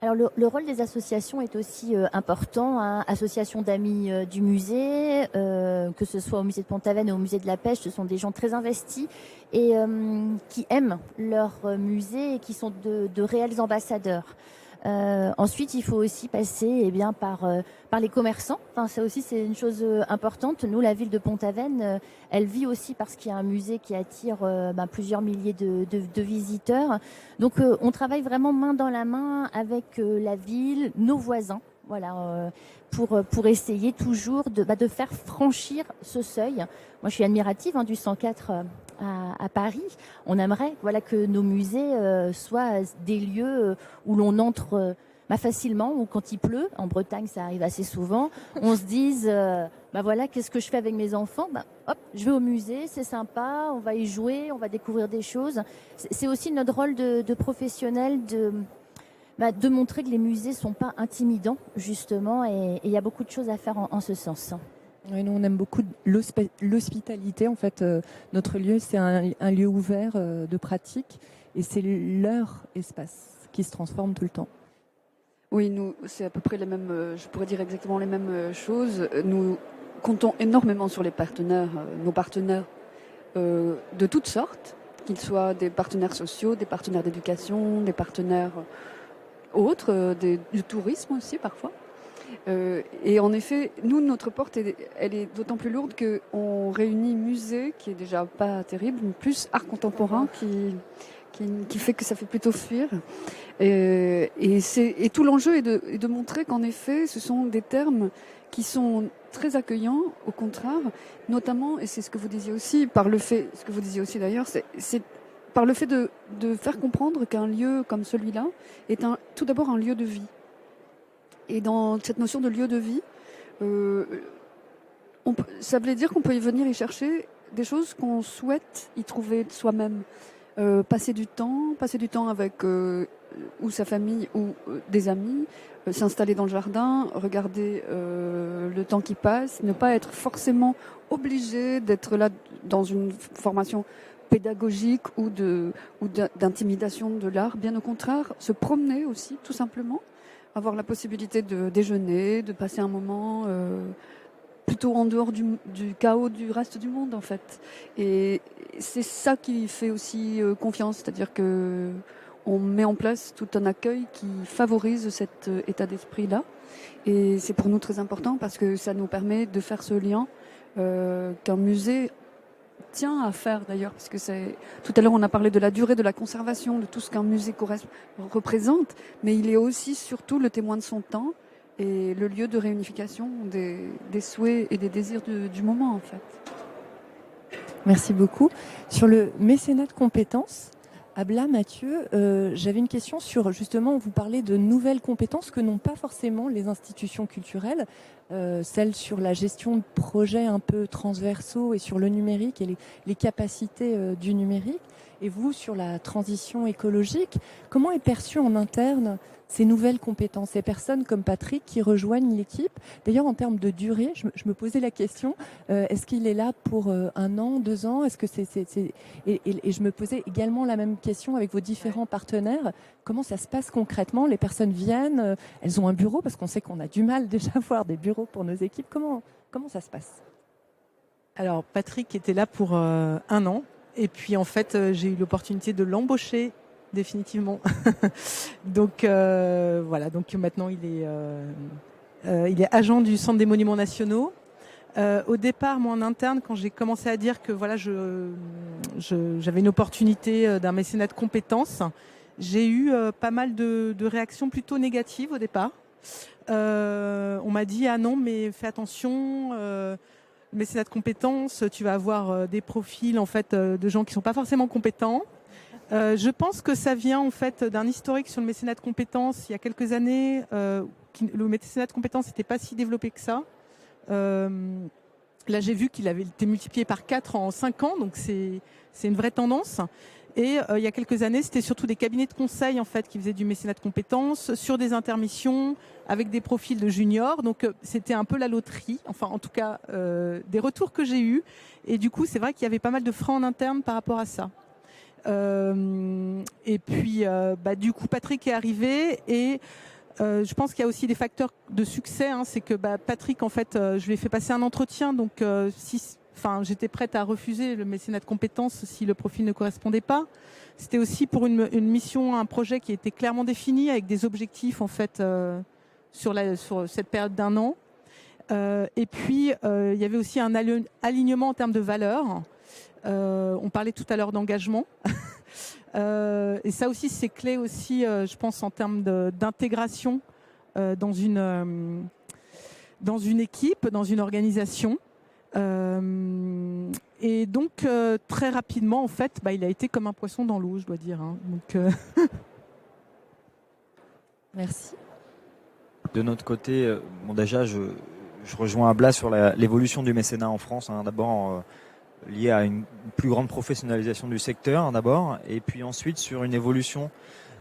Alors le rôle des associations est aussi important, hein. Associations d'amis du musée, que ce soit au musée de Pont-Aven ou au musée de la Pêche, ce sont des gens très investis et qui aiment leur musée et qui sont de réels ambassadeurs. Ensuite, il faut aussi passer par les commerçants. Enfin, ça aussi, c'est une chose importante. Nous, la ville de Pont-Aven, elle vit aussi parce qu'il y a un musée qui attire plusieurs milliers de visiteurs. Donc, on travaille vraiment main dans la main avec la ville, nos voisins. Voilà, pour essayer toujours de faire franchir ce seuil. Moi, je suis admirative du 104 à Paris. On aimerait que nos musées soient des lieux où l'on entre facilement, ou quand il pleut, en Bretagne ça arrive assez souvent, on se dise voilà, qu'est-ce que je fais avec mes enfants? Hop, je vais au musée, c'est sympa, on va y jouer, on va découvrir des choses. C'est aussi notre rôle de professionnel de montrer que les musées sont pas intimidants, justement, et il y a beaucoup de choses à faire en ce sens. Oui, nous, on aime beaucoup l'hospitalité. En fait, notre lieu, c'est un lieu ouvert de pratique, et c'est leur espace qui se transforme tout le temps. Oui, nous, c'est à peu près les mêmes, je pourrais dire exactement les mêmes choses. Nous comptons énormément sur les partenaires, nos partenaires de toutes sortes, qu'ils soient des partenaires sociaux, des partenaires d'éducation, des partenaires autres, du tourisme aussi parfois. Et en effet, nous, notre porte, elle est d'autant plus lourde qu'on réunit musée, qui est déjà pas terrible, plus art contemporain qui fait que ça fait plutôt fuir. Et tout l'enjeu est de montrer qu'en effet, ce sont des termes qui sont très accueillants, au contraire, notamment, et c'est ce que vous disiez aussi, ce que vous disiez aussi d'ailleurs, c'est par le fait de faire comprendre qu'un lieu comme celui-là est tout d'abord un lieu de vie. Et dans cette notion de lieu de vie, ça veut dire qu'on peut y venir y chercher des choses qu'on souhaite y trouver de soi-même. Passer du temps avec ou sa famille ou des amis, s'installer dans le jardin, regarder le temps qui passe, ne pas être forcément obligé d'être là dans une formation pédagogique ou d'intimidation de l'art. Bien au contraire, se promener aussi, tout simplement. Avoir la possibilité de déjeuner, de passer un moment plutôt en dehors du chaos du reste du monde, en fait. Et c'est ça qui fait aussi confiance, c'est-à-dire que on met en place tout un accueil qui favorise cet état d'esprit-là. Et c'est pour nous très important parce que ça nous permet de faire ce lien qu'un musée tient à faire d'ailleurs, parce que tout à l'heure on a parlé de la durée de la conservation, de tout ce qu'un musée représente, mais il est aussi surtout le témoin de son temps et le lieu de réunification des souhaits et des désirs du moment, en fait. Merci beaucoup. Sur le mécénat de compétences, Abla, Mathieu, j'avais une question sur, justement, vous parlez de nouvelles compétences que n'ont pas forcément les institutions culturelles, celles sur la gestion de projets un peu transversaux et sur le numérique et les capacités du numérique. Et vous, sur la transition écologique, comment est perçu en interne ces nouvelles compétences, ces personnes comme Patrick qui rejoignent l'équipe? D'ailleurs, en termes de durée, je me posais la question, est-ce qu'il est là pour 1 an, 2 ans? Est-ce que et je me posais également la même question avec vos différents partenaires. Comment ça se passe concrètement? Les personnes viennent, elles ont un bureau, parce qu'on sait qu'on a du mal déjà à avoir des bureaux pour nos équipes. Comment ça se passe? Alors, Patrick était là pour 1 an. Et puis, en fait, j'ai eu l'opportunité de l'embaucher définitivement. Donc, voilà. Donc, maintenant, il est agent du Centre des Monuments Nationaux. Au départ, moi, en interne, quand j'ai commencé à dire que voilà, j'avais une opportunité d'un mécénat de compétences, j'ai eu pas mal de réactions plutôt négatives au départ. On m'a dit « Ah non, mais fais attention mécénat de compétences, tu vas avoir des profils en fait de gens qui sont pas forcément compétents. » Je pense que ça vient en fait d'un historique sur le mécénat de compétences il y a quelques années. Le mécénat de compétences n'était pas si développé que ça. Là, j'ai vu qu'il avait été multiplié par 4 en 5 ans, donc c'est une vraie tendance. Et il y a quelques années, c'était surtout des cabinets de conseil en fait qui faisaient du mécénat de compétences sur des intermissions avec des profils de juniors. Donc c'était un peu la loterie, enfin en tout cas des retours que j'ai eus. Et du coup, c'est vrai qu'il y avait pas mal de freins en interne par rapport à ça. Et puis, du coup, Patrick est arrivé et je pense qu'il y a aussi des facteurs de succès. C'est que Patrick, en fait, je lui ai fait passer un entretien, donc j'étais prête à refuser le mécénat de compétences si le profil ne correspondait pas. C'était aussi pour une mission, un projet qui était clairement défini avec des objectifs en fait sur cette période d'1 an. Et puis il y avait aussi un alignement en termes de valeurs. On parlait tout à l'heure d'engagement. Et ça aussi, c'est clé aussi, je pense, en termes d'intégration dans une équipe, dans une organisation. Et donc, très rapidement, en fait, il a été comme un poisson dans l'eau, je dois dire. Donc, Merci. De notre côté, bon, déjà, je rejoins Abla sur l'évolution du mécénat en France. D'abord, lié à une plus grande professionnalisation du secteur, d'abord, et puis ensuite sur une évolution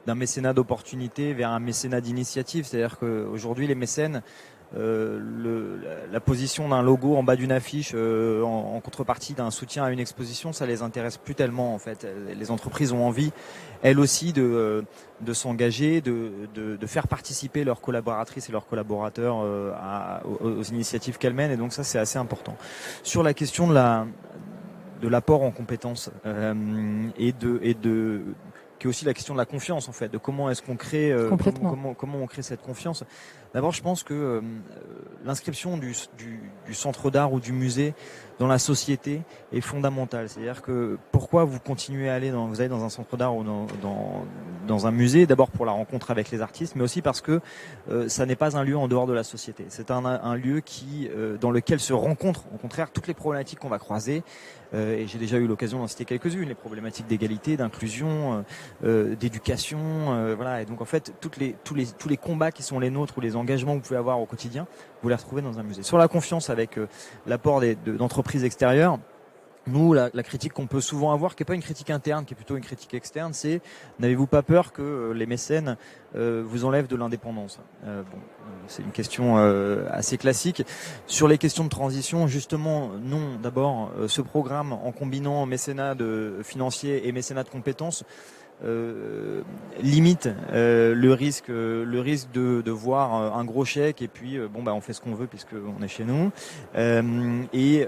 d'un mécénat d'opportunité vers un mécénat d'initiative. C'est-à-dire qu'aujourd'hui, les mécènes, la position d'un logo en bas d'une affiche en contrepartie d'un soutien à une exposition, ça les intéresse plus tellement en fait. Les entreprises ont envie, elles aussi, de s'engager, de faire participer leurs collaboratrices et leurs collaborateurs aux initiatives qu'elles mènent, et donc ça c'est assez important. Sur la question de l'apport en compétences qui est aussi la question de la confiance en fait, de comment est-ce qu'on crée, comment on crée cette confiance. D'abord, je pense que l'inscription du centre d'art ou du musée dans la société est fondamentale. C'est-à-dire que pourquoi vous continuez à aller vous allez dans un centre d'art ou dans un musée, d'abord pour la rencontre avec les artistes, mais aussi parce que ça n'est pas un lieu en dehors de la société. C'est un lieu dans lequel se rencontrent, au contraire, toutes les problématiques qu'on va croiser. Et j'ai déjà eu l'occasion d'en citer quelques-unes, les problématiques d'égalité, d'inclusion, d'éducation, voilà. Et donc en fait, tous les combats qui sont les nôtres ou les engagements que vous pouvez avoir au quotidien, vous les retrouvez dans un musée. Sur la confiance avec l'apport d'entreprises extérieures, nous, la critique qu'on peut souvent avoir, qui n'est pas une critique interne, qui est plutôt une critique externe, c'est n'avez-vous pas peur que les mécènes vous enlèvent de l'indépendance? C'est une question assez classique. Sur les questions de transition, justement, non. D'abord, ce programme, en combinant mécénat financier et mécénat de compétences, limite le risque de voir un gros chèque et puis on fait ce qu'on veut puisqu'on est chez nous, et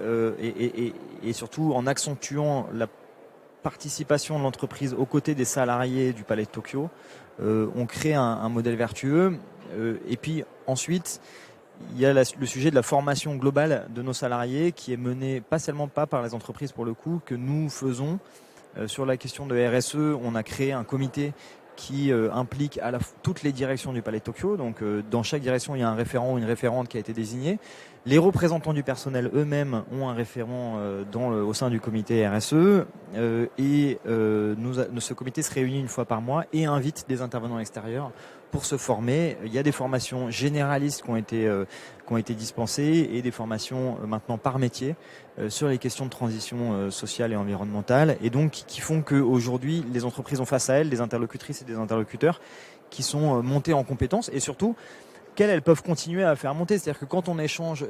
surtout en accentuant la participation de l'entreprise aux côtés des salariés du Palais de Tokyo, on crée un modèle vertueux, et puis ensuite il y a le sujet de la formation globale de nos salariés qui est menée pas par les entreprises pour le coup, que nous faisons. Sur la question de RSE, on a créé un comité qui implique toutes les directions du Palais de Tokyo. Donc dans chaque direction, il y a un référent ou une référente qui a été désigné. Les représentants du personnel eux-mêmes ont un référent au sein du comité RSE. Ce comité se réunit une fois par mois et invite des intervenants extérieurs pour se former. Il y a des formations généralistes qui ont été dispensées et des formations maintenant par métier sur les questions de transition sociale et environnementale, et donc qui font qu'aujourd'hui les entreprises ont face à elles des interlocutrices et des interlocuteurs qui sont montés en compétences, et surtout qu'elles peuvent continuer à faire monter. C'est-à-dire que quand on échange,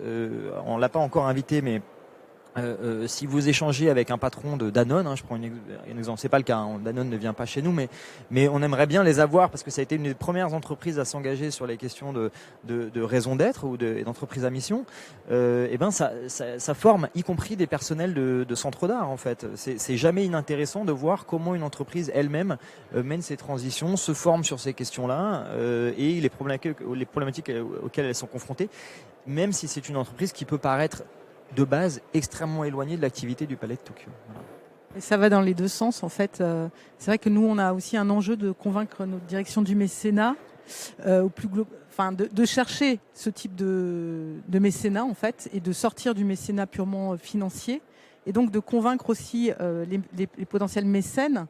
on l'a pas encore invité, mais si vous échangez avec un patron de Danone, je prends un exemple, c'est pas le cas, Danone ne vient pas chez nous, mais on aimerait bien les avoir parce que ça a été une des premières entreprises à s'engager sur les questions de raison d'être ou d'entreprise à mission. Ça forme, y compris des personnels de centres d'art en fait. C'est jamais inintéressant de voir comment une entreprise elle-même mène ses transitions, se forme sur ces questions-là et les problématiques auxquelles elles sont confrontées, même si c'est une entreprise qui peut paraître de base extrêmement éloigné de l'activité du Palais de Tokyo. Voilà. Et ça va dans les deux sens en fait. C'est vrai que nous on a aussi un enjeu de convaincre notre direction du mécénat de chercher ce type de mécénat en fait, et de sortir du mécénat purement financier, et donc de convaincre aussi les potentiels mécènes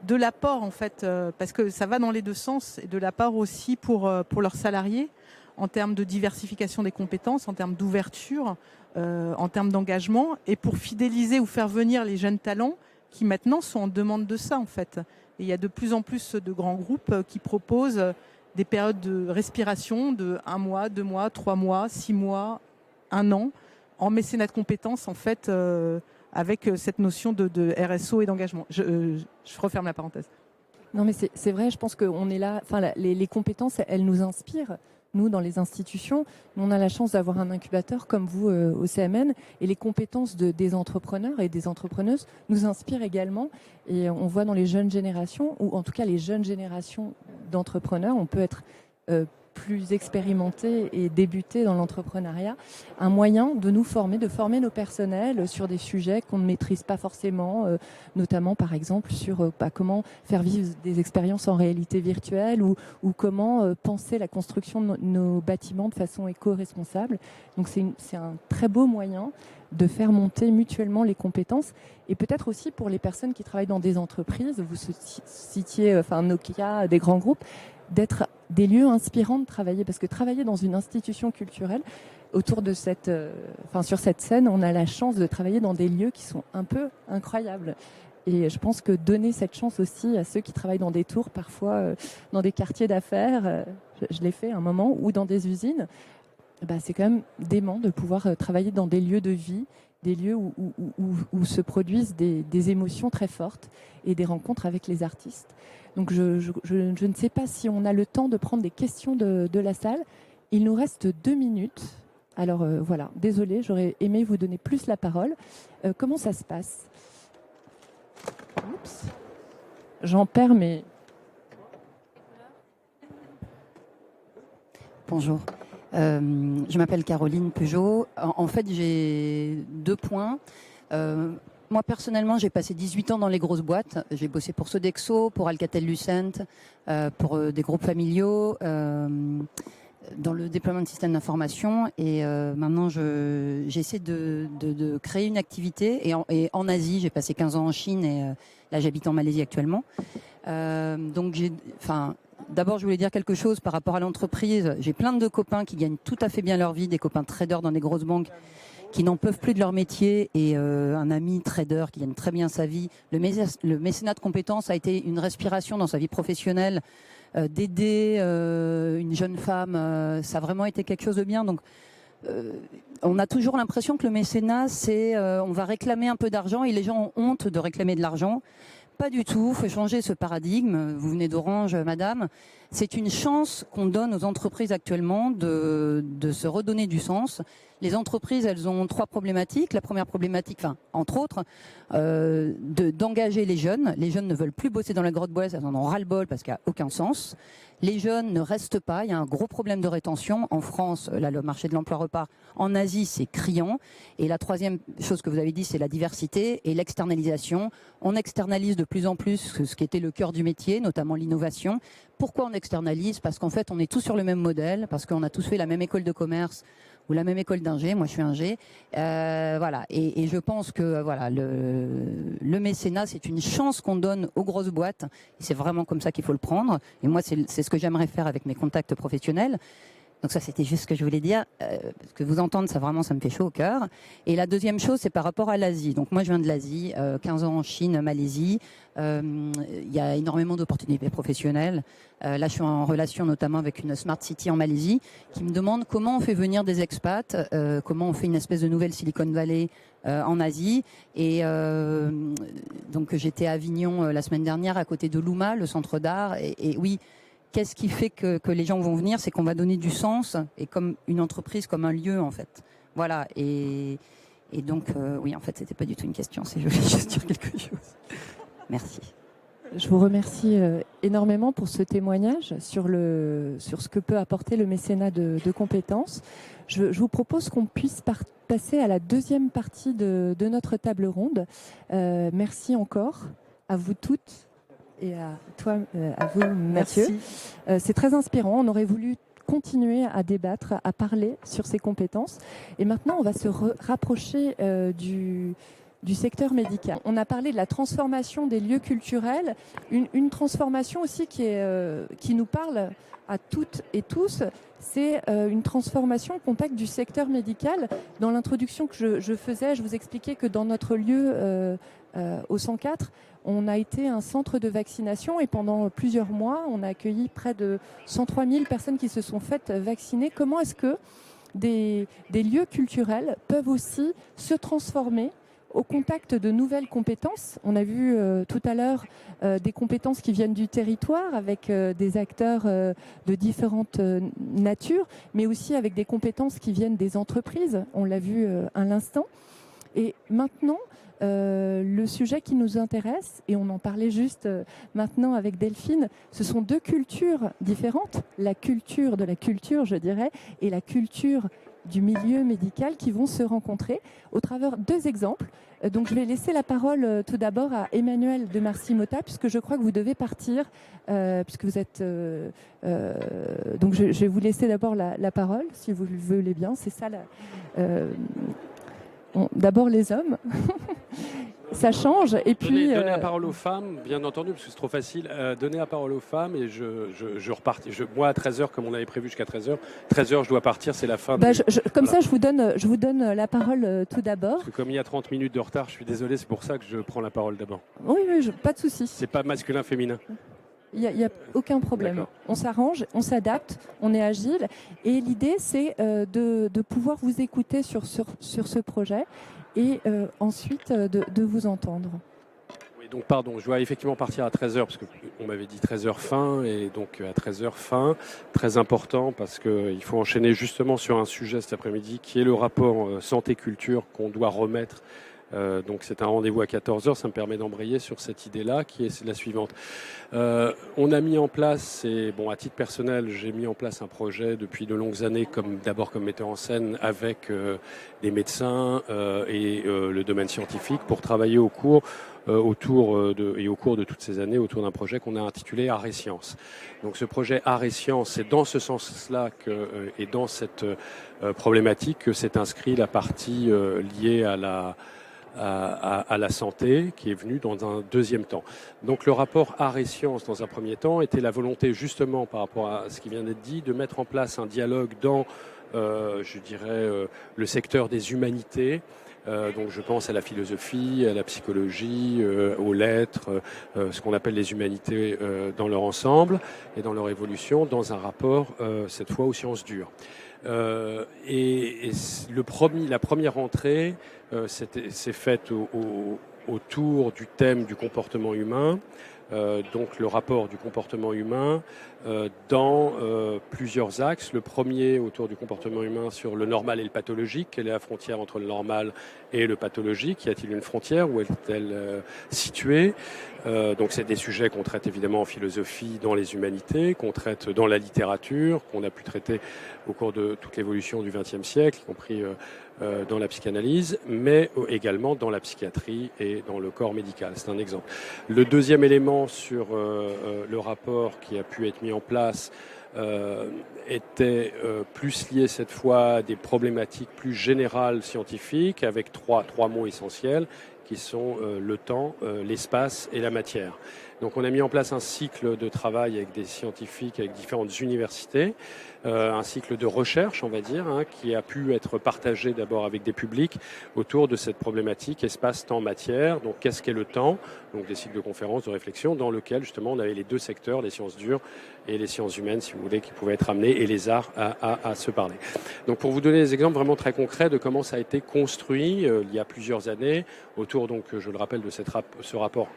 de l'apport en fait, parce que ça va dans les deux sens, et de l'apport aussi pour leurs salariés en termes de diversification des compétences, en termes d'ouverture, en termes d'engagement, et pour fidéliser ou faire venir les jeunes talents qui maintenant sont en demande de ça en fait. Et il y a de plus en plus de grands groupes qui proposent des périodes de respiration de 1 mois, 2 mois, 3 mois, 6 mois, 1 an, en mécénat de compétences en fait, avec cette notion de RSO et d'engagement. Je referme la parenthèse. Non mais c'est vrai, je pense qu'on est là, les compétences, elles nous inspirent. Nous, dans les institutions, on a la chance d'avoir un incubateur comme vous au CMN, et les compétences des entrepreneurs et des entrepreneuses nous inspirent également. Et on voit dans les jeunes générations, ou en tout cas les jeunes générations d'entrepreneurs, on peut être plus expérimenté et débuter dans l'entrepreneuriat, un moyen de nous former, de former nos personnels sur des sujets qu'on ne maîtrise pas forcément, notamment par exemple sur comment faire vivre des expériences en réalité virtuelle, ou comment penser la construction de nos bâtiments de façon éco-responsable. Donc c'est un très beau moyen de faire monter mutuellement les compétences, et peut-être aussi pour les personnes qui travaillent dans des entreprises, vous citiez Nokia, des grands groupes, d'être des lieux inspirants de travailler, parce que travailler dans une institution culturelle, autour de sur cette scène, on a la chance de travailler dans des lieux qui sont un peu incroyables. Et je pense que donner cette chance aussi à ceux qui travaillent dans des tours, parfois dans des quartiers d'affaires, je l'ai fait à un moment, ou dans des usines, c'est quand même dément de pouvoir travailler dans des lieux de vie, des lieux où se produisent des émotions très fortes et des rencontres avec les artistes. Donc je ne sais pas si on a le temps de prendre des questions de la salle. Il nous reste 2 minutes. Alors voilà, désolée, j'aurais aimé vous donner plus la parole. Comment ça se passe ? Oups. J'en perds mes... Bonjour. Je m'appelle Caroline Peugeot. En fait, j'ai 2 points. Moi, personnellement, j'ai passé 18 ans dans les grosses boîtes. J'ai bossé pour Sodexo, pour Alcatel-Lucent, pour des groupes familiaux, dans le déploiement de systèmes d'information. Et maintenant, j'essaie de créer une activité. Et en Asie, j'ai passé 15 ans en Chine et là, j'habite en Malaisie actuellement. Donc, d'abord, je voulais dire quelque chose par rapport à l'entreprise. J'ai plein de copains qui gagnent tout à fait bien leur vie, des copains traders dans des grosses banques qui n'en peuvent plus de leur métier et un ami trader qui gagne très bien sa vie. Le mécénat de compétences a été une respiration dans sa vie professionnelle, d'aider une jeune femme. Ça a vraiment été quelque chose de bien. Donc, on a toujours l'impression que le mécénat, c'est on va réclamer un peu d'argent et les gens ont honte de réclamer de l'argent. Pas du tout, il faut changer ce paradigme. Vous venez d'Orange, madame. C'est une chance qu'on donne aux entreprises actuellement de se redonner du sens. Les entreprises, elles ont 3 problématiques. La première problématique, entre autres, d'engager les jeunes. Les jeunes ne veulent plus bosser dans la grosse boîte, elles en ont ras-le-bol parce qu'il n'y a aucun sens. Les jeunes ne restent pas, il y a un gros problème de rétention. En France, là, le marché de l'emploi repart. En Asie, c'est criant. Et la 3e chose que vous avez dit, c'est la diversité et l'externalisation. On externalise de plus en plus ce qui était le cœur du métier, notamment l'innovation. Pourquoi on externalise ? Parce qu'en fait, on est tous sur le même modèle, parce qu'on a tous fait la même école de commerce ou la même école d'ingé. Moi, je suis ingé. Voilà. Et je pense que voilà, le mécénat, c'est une chance qu'on donne aux grosses boîtes. Et c'est vraiment comme ça qu'il faut le prendre. Et moi, c'est ce que j'aimerais faire avec mes contacts professionnels. Donc ça, c'était juste ce que je voulais dire, parce que vous entendre, ça vraiment, ça me fait chaud au cœur. Et la deuxième chose, c'est par rapport à l'Asie. Donc moi, je viens de l'Asie, 15 ans en Chine, Malaisie. Il y a énormément d'opportunités professionnelles. Là, je suis en relation notamment avec une Smart City en Malaisie qui me demande comment on fait venir des expats, comment on fait une espèce de nouvelle Silicon Valley en Asie. Et donc j'étais à Avignon la semaine dernière, à côté de l'UMA, le centre d'art. Et oui, qu'est-ce qui fait que les gens vont venir ? C'est qu'on va donner du sens et comme une entreprise, comme un lieu en fait. Voilà. Et donc, oui, en fait, c'était pas du tout une question. Je voulais juste dire quelque chose. Merci. Je vous remercie énormément pour ce témoignage sur ce que peut apporter le mécénat de compétences. Je vous propose qu'on puisse passer à la 2e partie de notre table ronde. Merci encore à vous toutes. Et à toi, à vous, Mathieu. C'est très inspirant. On aurait voulu continuer à débattre, à parler sur ces compétences. Et maintenant, on va se rapprocher du secteur médical. On a parlé de la transformation des lieux culturels, une transformation aussi qui nous parle à toutes et tous. C'est une transformation au contact du secteur médical. Dans l'introduction que je faisais, je vous expliquais que dans notre lieu au 104, on a été un centre de vaccination et pendant plusieurs mois, on a accueilli près de 103 000 personnes qui se sont faites vacciner. Comment est-ce que des lieux culturels peuvent aussi se transformer au contact de nouvelles compétences? On a vu tout à l'heure des compétences qui viennent du territoire avec des acteurs de différentes natures, mais aussi avec des compétences qui viennent des entreprises. On l'a vu à l'instant. Et maintenant, le sujet qui nous intéresse, et on en parlait juste maintenant avec Delphine, ce sont 2 cultures différentes. La culture de la culture, je dirais, et la culture du milieu médical qui vont se rencontrer au travers 2 exemples. Donc je vais laisser la parole tout d'abord à Emmanuel de Marcy-Motta, puisque je crois que vous devez partir, puisque vous êtes... donc je vais vous laisser d'abord la parole, si vous le voulez bien. C'est ça, d'abord les hommes. ça change. Et puis, Donnez la parole aux femmes, bien entendu, parce que c'est trop facile. Donnez la parole aux femmes et je repars. Moi, à 13h, comme on avait prévu jusqu'à 13h, 13h, je dois partir, c'est la fin. Comme ça, je vous donne la parole tout d'abord. Parce que comme il y a 30 minutes de retard, je suis désolé, c'est pour ça que je prends la parole d'abord. Oui, pas de souci. C'est pas masculin-féminin. Il n'y a aucun problème. On s'arrange, on s'adapte, on est agile. Et l'idée, c'est de pouvoir vous écouter sur ce projet et ensuite de vous entendre. Oui, donc pardon, je dois effectivement partir à 13h parce qu'on m'avait dit 13h fin et donc à 13h fin, très important parce qu'il faut enchaîner justement sur un sujet cet après-midi qui est le rapport santé-culture qu'on doit remettre. Donc c'est un rendez-vous à 14h, ça me permet d'embrayer sur cette idée-là qui est la suivante. On a mis en place, à titre personnel, j'ai mis en place un projet depuis de longues années, d'abord comme metteur en scène avec des médecins et le domaine scientifique pour travailler au cours de toutes ces années autour d'un projet qu'on a intitulé Art et Sciences. Donc ce projet Art et Sciences, c'est dans ce sens-là et dans cette problématique que s'est inscrit la partie liée à la santé qui est venue dans un deuxième temps. Donc le rapport Art et Sciences dans un premier temps était la volonté justement par rapport à ce qui vient d'être dit de mettre en place un dialogue dans le secteur des humanités. Donc je pense à la philosophie, à la psychologie, aux lettres, ce qu'on appelle les humanités dans leur ensemble et dans leur évolution dans un rapport cette fois aux sciences dures. La première entrée s'est faite autour du thème du comportement humain, donc le rapport du comportement humain dans plusieurs axes. Le premier autour du comportement humain sur le normal et le pathologique. Quelle est la frontière entre le normal et le pathologique? Y a-t-il une frontière? Où est-elle située? Donc c'est des sujets qu'on traite évidemment en philosophie, dans les humanités, qu'on traite dans la littérature, qu'on a pu traiter au cours de toute l'évolution du XXe siècle, y compris dans la psychanalyse, mais également dans la psychiatrie et dans le corps médical. C'est un exemple. Le deuxième élément sur le rapport qui a pu être mis en place était plus lié cette fois à des problématiques plus générales scientifiques avec trois mots essentiels qui sont le temps, l'espace et la matière. Donc on a mis en place un cycle de travail avec des scientifiques, avec différentes universités, un cycle de recherche, on va dire, qui a pu être partagé d'abord avec des publics autour de cette problématique espace, temps, matière. Donc qu'est-ce qu'est le temps? Donc des cycles de conférences, de réflexion, dans lequel justement on avait les deux secteurs, les sciences dures et les sciences humaines, si vous voulez, qui pouvaient être amenés, et les arts à se parler. Donc pour vous donner des exemples vraiment très concrets de comment ça a été construit il y a plusieurs années, autour, donc je le rappelle, de ce rapport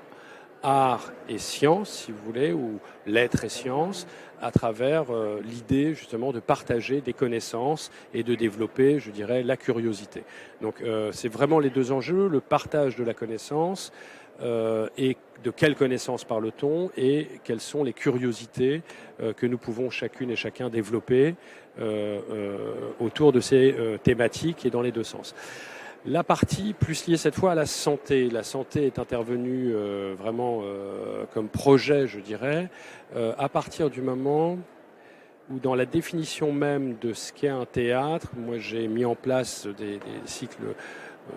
art et science, si vous voulez, ou lettres et sciences, à travers l'idée justement de partager des connaissances et de développer, je dirais, la curiosité. Donc c'est vraiment les deux enjeux, le partage de la connaissance et de quelles connaissances parle-t-on et quelles sont les curiosités que nous pouvons chacune et chacun développer autour de ces thématiques et dans les deux sens. La partie plus liée cette fois à la santé. La santé est intervenue vraiment comme projet, je dirais, à partir du moment où dans la définition même de ce qu'est un théâtre, moi j'ai mis en place des cycles,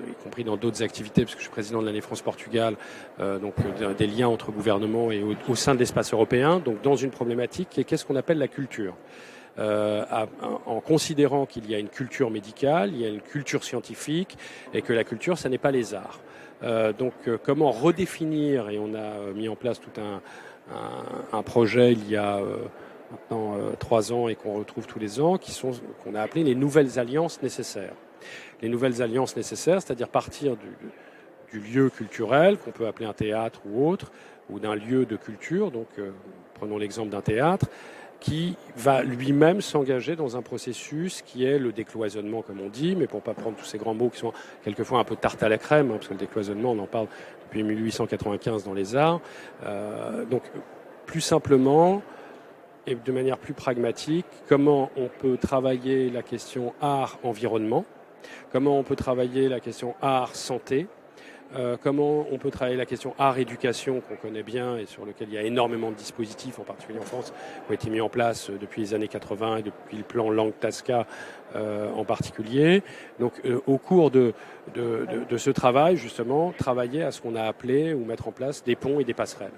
y compris dans d'autres activités, parce que je suis président de l'année France-Portugal, donc des liens entre gouvernements et au sein de l'espace européen, donc dans une problématique qui est qu'est-ce qu'on appelle la culture. En considérant qu'il y a une culture médicale, il y a une culture scientifique, et que la culture, ça n'est pas les arts. Donc comment redéfinir, et on a mis en place tout un projet il y a maintenant 3 ans et qu'on retrouve tous les ans, qu'on a appelé les nouvelles alliances nécessaires. Les nouvelles alliances nécessaires, c'est-à-dire partir du lieu culturel, qu'on peut appeler un théâtre ou autre, ou d'un lieu de culture, donc prenons l'exemple d'un théâtre, qui va lui-même s'engager dans un processus qui est le décloisonnement, comme on dit, mais pour ne pas prendre tous ces grands mots qui sont quelquefois un peu tarte à la crème, parce que le décloisonnement, on en parle depuis 1895 dans les arts. Donc, plus simplement, et de manière plus pragmatique, comment on peut travailler la question art-environnement, comment on peut travailler la question art-santé, comment on peut travailler la question art-éducation qu'on connaît bien et sur lequel il y a énormément de dispositifs, en particulier en France, qui ont été mis en place depuis les années 80 et depuis le plan Langue Tasca en particulier. Donc au cours de ce travail, justement, travailler à ce qu'on a appelé ou mettre en place des ponts et des passerelles.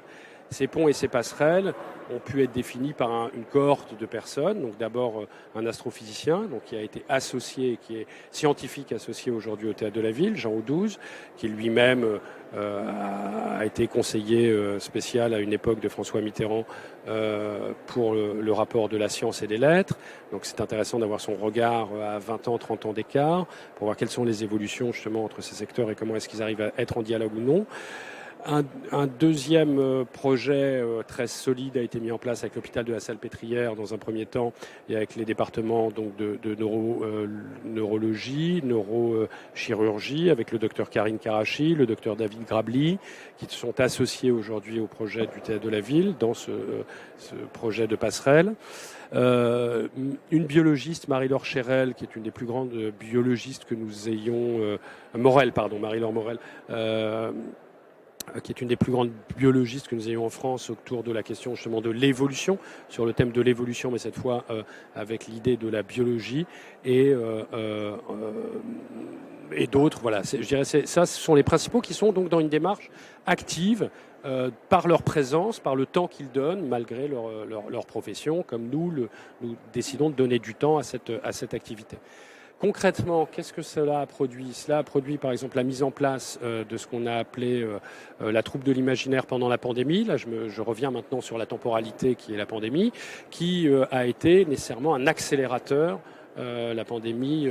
Ces ponts et ces passerelles ont pu être définis par une cohorte de personnes. Donc d'abord un astrophysicien, donc qui a été associé, qui est scientifique associé aujourd'hui au Théâtre de la Ville, Jean Audouze, qui lui-même a été conseiller spécial à une époque de François Mitterrand pour le rapport de la science et des lettres. Donc c'est intéressant d'avoir son regard à 20 ans, 30 ans d'écart, pour voir quelles sont les évolutions justement entre ces secteurs et comment est-ce qu'ils arrivent à être en dialogue ou non. Un deuxième projet très solide a été mis en place avec l'hôpital de la Salpêtrière dans un premier temps et avec les départements donc de neurologie, neurochirurgie, avec le docteur Karine Karachi, le docteur David Grabli, qui sont associés aujourd'hui au projet du Théâtre de la Ville dans ce projet de passerelle. Une biologiste, Marie-Laure Chérel, qui est une des plus grandes biologistes que nous ayons, Marie-Laure Morel, qui est une des plus grandes biologistes que nous ayons en France autour de la question justement de l'évolution, sur le thème de l'évolution, mais cette fois avec l'idée de la biologie et d'autres. Voilà, je dirais ça, ce sont les principaux qui sont donc dans une démarche active par leur présence, par le temps qu'ils donnent, malgré leur profession, comme nous décidons de donner du temps à cette activité. Concrètement, qu'est-ce que cela a produit ? Cela a produit par exemple la mise en place de ce qu'on a appelé la troupe de l'imaginaire pendant la pandémie. Là, je reviens maintenant sur la temporalité qui est la pandémie, qui a été nécessairement un accélérateur. La pandémie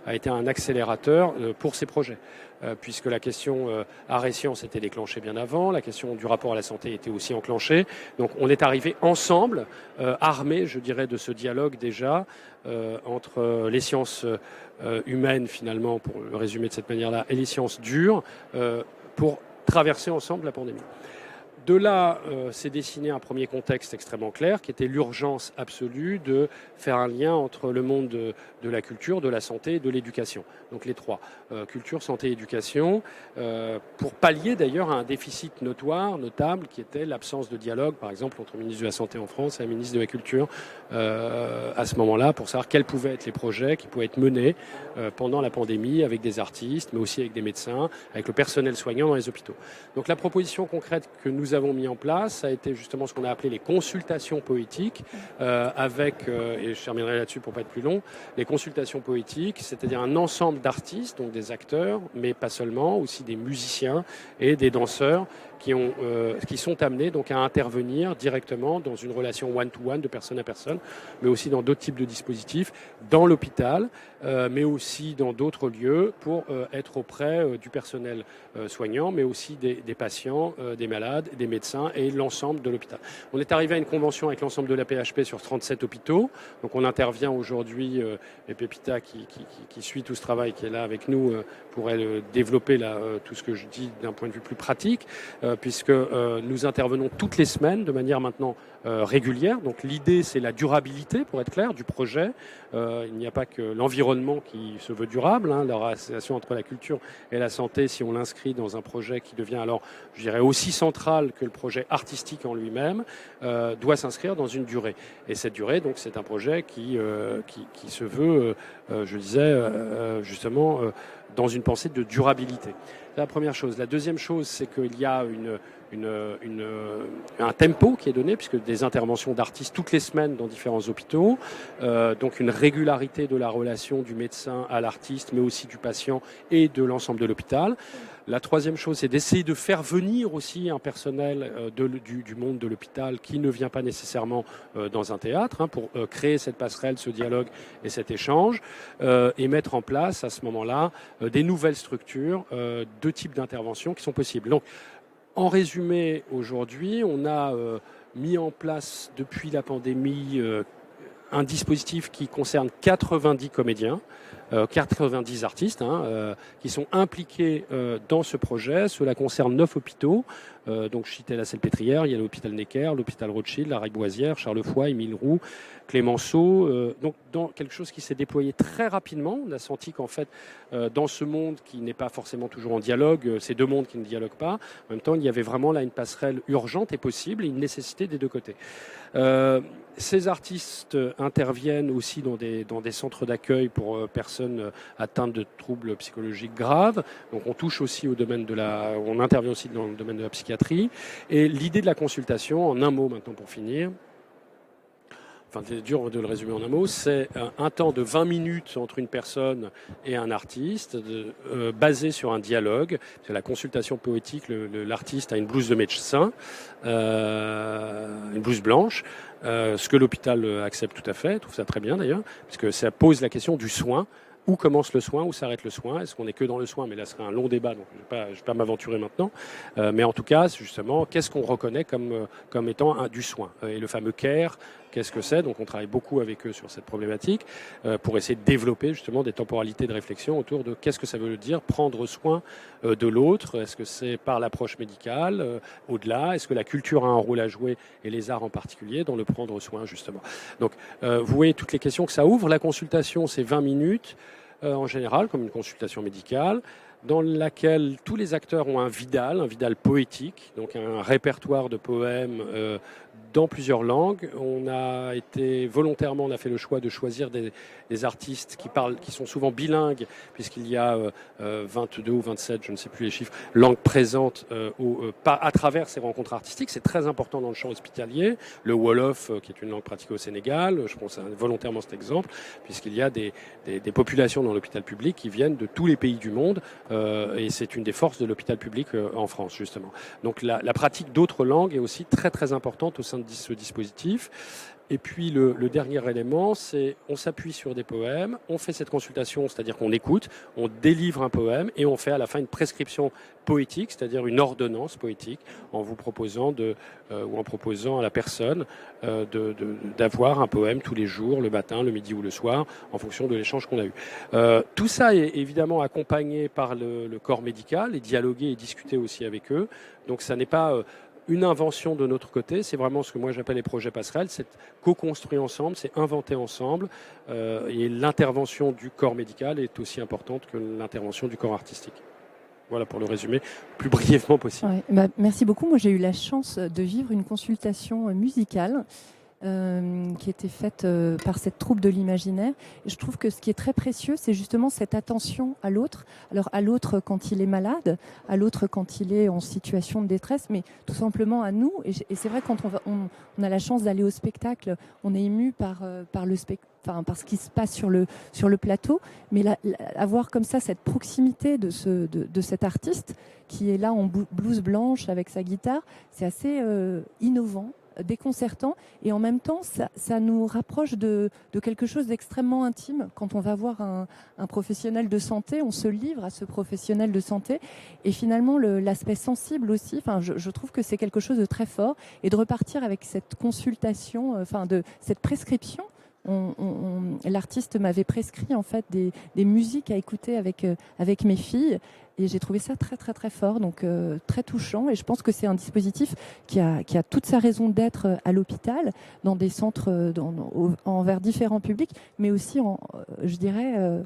a été un accélérateur pour ces projets, puisque la question art et sciences était déclenchée bien avant, la question du rapport à la santé était aussi enclenchée. Donc on est arrivé ensemble, armés, je dirais, de ce dialogue déjà entre les sciences humaines, finalement, pour le résumer de cette manière-là, et les sciences dures, pour traverser ensemble la pandémie. De là, s'est dessiné un premier contexte extrêmement clair, qui était l'urgence absolue de faire un lien entre le monde de la culture, de la santé et de l'éducation. Donc les trois, culture, santé, éducation, pour pallier d'ailleurs à un déficit notable, qui était l'absence de dialogue, par exemple, entre le ministre de la Santé en France et le ministre de la Culture à ce moment-là, pour savoir quels pouvaient être les projets qui pouvaient être menés pendant la pandémie avec des artistes, mais aussi avec des médecins, avec le personnel soignant dans les hôpitaux. Donc la proposition concrète que nous avons mis en place a été justement ce qu'on a appelé les consultations poétiques, avec, et je terminerai là-dessus pour pas être plus long, les consultations poétiques, c'est-à-dire un ensemble d'artistes, donc des acteurs, mais pas seulement, aussi des musiciens et des danseurs qui sont amenés donc à intervenir directement dans une relation one-to-one de personne à personne, mais aussi dans d'autres types de dispositifs, dans l'hôpital, mais aussi dans d'autres lieux pour être auprès du personnel soignant, mais aussi des patients, des malades, des médecins et l'ensemble de l'hôpital. On est arrivé à une convention avec l'ensemble de la PHP sur 37 hôpitaux, donc on intervient aujourd'hui, et Pépita qui suit tout ce travail, qui est là avec nous, pourrait développer tout ce que je dis d'un point de vue plus pratique, puisque nous intervenons toutes les semaines de manière maintenant régulière. Donc l'idée, c'est la durabilité, pour être clair, du projet. Il n'y a pas que l'environnement qui se veut durable, la relation entre la culture et la santé, si on l'inscrit dans un projet qui devient alors, je dirais, aussi central que le projet artistique en lui-même, doit s'inscrire dans une durée. Et cette durée, donc, c'est un projet qui se veut, je disais, justement, dans une pensée de durabilité. C'est la première chose. La deuxième chose, c'est qu'il y a un tempo qui est donné, puisque des interventions d'artistes toutes les semaines dans différents hôpitaux, donc une régularité de la relation du médecin à l'artiste, mais aussi du patient et de l'ensemble de l'hôpital. La troisième chose, c'est d'essayer de faire venir aussi un personnel du monde de l'hôpital qui ne vient pas nécessairement dans un théâtre, pour créer cette passerelle, ce dialogue et cet échange, et mettre en place à ce moment-là des nouvelles structures, deux types d'interventions qui sont possibles. Donc, en résumé, aujourd'hui, on a mis en place depuis la pandémie un dispositif qui concerne 90 comédiens, 90 artistes qui sont impliqués dans ce projet. Cela concerne 9 hôpitaux. Donc je citais la Salpêtrière, il y a l'hôpital Necker, l'hôpital Rothschild, la Riboisière, Charlefoix, Émile Roux, Clémenceau. Donc dans quelque chose qui s'est déployé très rapidement. On a senti qu'en fait, dans ce monde qui n'est pas forcément toujours en dialogue, ces deux mondes qui ne dialoguent pas, en même temps, il y avait vraiment là une passerelle urgente et possible et une nécessité des deux côtés. Ces artistes interviennent aussi dans des centres d'accueil pour personnes atteintes de troubles psychologiques graves. Donc on touche aussi au domaine on intervient aussi dans le domaine de la psychiatrie. Et l'idée de la consultation, en un mot maintenant pour finir, enfin c'est dur de le résumer en un mot, c'est un temps de 20 minutes entre une personne et un artiste, basé sur un dialogue. C'est la consultation poétique, l'artiste a une blouse de médecin, une blouse blanche, ce que l'hôpital accepte tout à fait, trouve ça très bien d'ailleurs, puisque ça pose la question du soin. Où commence le soin, où s'arrête le soin? Est-ce qu'on est que dans le soin? Mais là, ce serait un long débat, donc je ne vais pas m'aventurer maintenant. Mais en tout cas, justement, qu'est-ce qu'on reconnaît comme étant du soin? Et le fameux care, qu'est-ce que c'est? Donc on travaille beaucoup avec eux sur cette problématique pour essayer de développer justement des temporalités de réflexion autour de qu'est-ce que ça veut dire prendre soin de l'autre. Est-ce que c'est par l'approche médicale, au-delà? Est-ce que la culture a un rôle à jouer, et les arts en particulier, dans le prendre soin justement? Donc vous voyez toutes les questions que ça ouvre. La consultation, c'est 20 minutes. En général, comme une consultation médicale, dans laquelle tous les acteurs ont un vidal poétique, donc un répertoire de poèmes dans plusieurs langues. On a fait le choix de choisir des artistes qui sont souvent bilingues, puisqu'il y a 22 ou 27, je ne sais plus les chiffres, langues présentes à travers ces rencontres artistiques. C'est très important dans le champ hospitalier. Le Wolof, qui est une langue pratiquée au Sénégal, je prends volontairement cet exemple, puisqu'il y a des populations dans l'hôpital public qui viennent de tous les pays du monde, et c'est une des forces de l'hôpital public en France, justement. Donc la pratique d'autres langues est aussi très très importante au sein de ce dispositif. Et puis le dernier élément, c'est on s'appuie sur des poèmes, on fait cette consultation, c'est-à-dire qu'on écoute, on délivre un poème et on fait à la fin une prescription poétique, c'est-à-dire une ordonnance poétique, en vous proposant ou en proposant à la personne d'avoir un poème tous les jours, le matin, le midi ou le soir, en fonction de l'échange qu'on a eu. Tout ça est évidemment accompagné par le corps médical et dialogué et discuté aussi avec eux. Donc ça n'est pas une invention de notre côté, c'est vraiment ce que moi j'appelle les projets passerelles, c'est co-construire ensemble, c'est inventer ensemble, et l'intervention du corps médical est aussi importante que l'intervention du corps artistique. Voilà pour le résumer le plus brièvement possible. Ouais, merci beaucoup. Moi j'ai eu la chance de vivre une consultation musicale qui était faite par cette troupe de l'imaginaire. Et je trouve que ce qui est très précieux, c'est justement cette attention à l'autre. Alors à l'autre quand il est malade, à l'autre quand il est en situation de détresse, mais tout simplement à nous. Et c'est vrai, quand on a la chance d'aller au spectacle, on est ému par ce qui se passe sur le plateau. Mais avoir comme ça cette proximité de cet artiste qui est là en blouse blanche avec sa guitare, c'est assez innovant, déconcertant, et en même temps ça nous rapproche de quelque chose d'extrêmement intime. Quand on va voir un professionnel de santé, on se livre à ce professionnel de santé, et finalement l'aspect sensible aussi, je trouve que c'est quelque chose de très fort, et de repartir avec cette consultation, de cette prescription. L'artiste m'avait prescrit en fait des musiques à écouter avec mes filles, et j'ai trouvé ça très très très fort, donc très touchant. Et je pense que c'est un dispositif qui a toute sa raison d'être à l'hôpital, dans des centres envers différents publics, mais aussi je dirais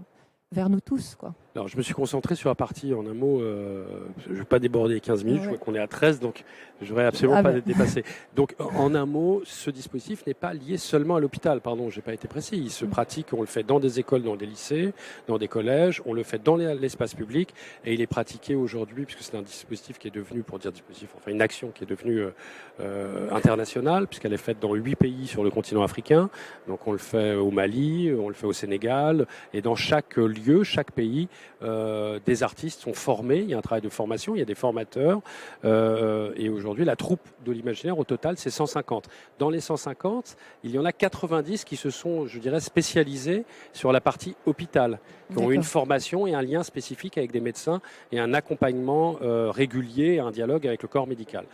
vers nous tous, quoi. Alors, je me suis concentré sur la partie, en un mot, je ne vais pas déborder les 15 minutes, je vois qu'on est à 13, donc je ne voudrais absolument pas dépasser. Donc, en un mot, ce dispositif n'est pas lié seulement à l'hôpital, pardon, je n'ai pas été précis. Il se pratique, on le fait dans des écoles, dans des lycées, dans des collèges, on le fait dans l'espace public, et il est pratiqué aujourd'hui, puisque c'est un dispositif qui est devenu, une action qui est devenue internationale, puisqu'elle est faite dans 8 pays sur le continent africain. Donc, on le fait au Mali, on le fait au Sénégal, et dans chaque lieu, chaque pays, des artistes sont formés, il y a un travail de formation, il y a des formateurs, et aujourd'hui la troupe de l'imaginaire au total c'est 150. Dans les 150, il y en a 90 qui se sont, je dirais, spécialisés sur la partie hôpital, qui ont une formation et un lien spécifique avec des médecins et un accompagnement régulier, un dialogue avec le corps médical.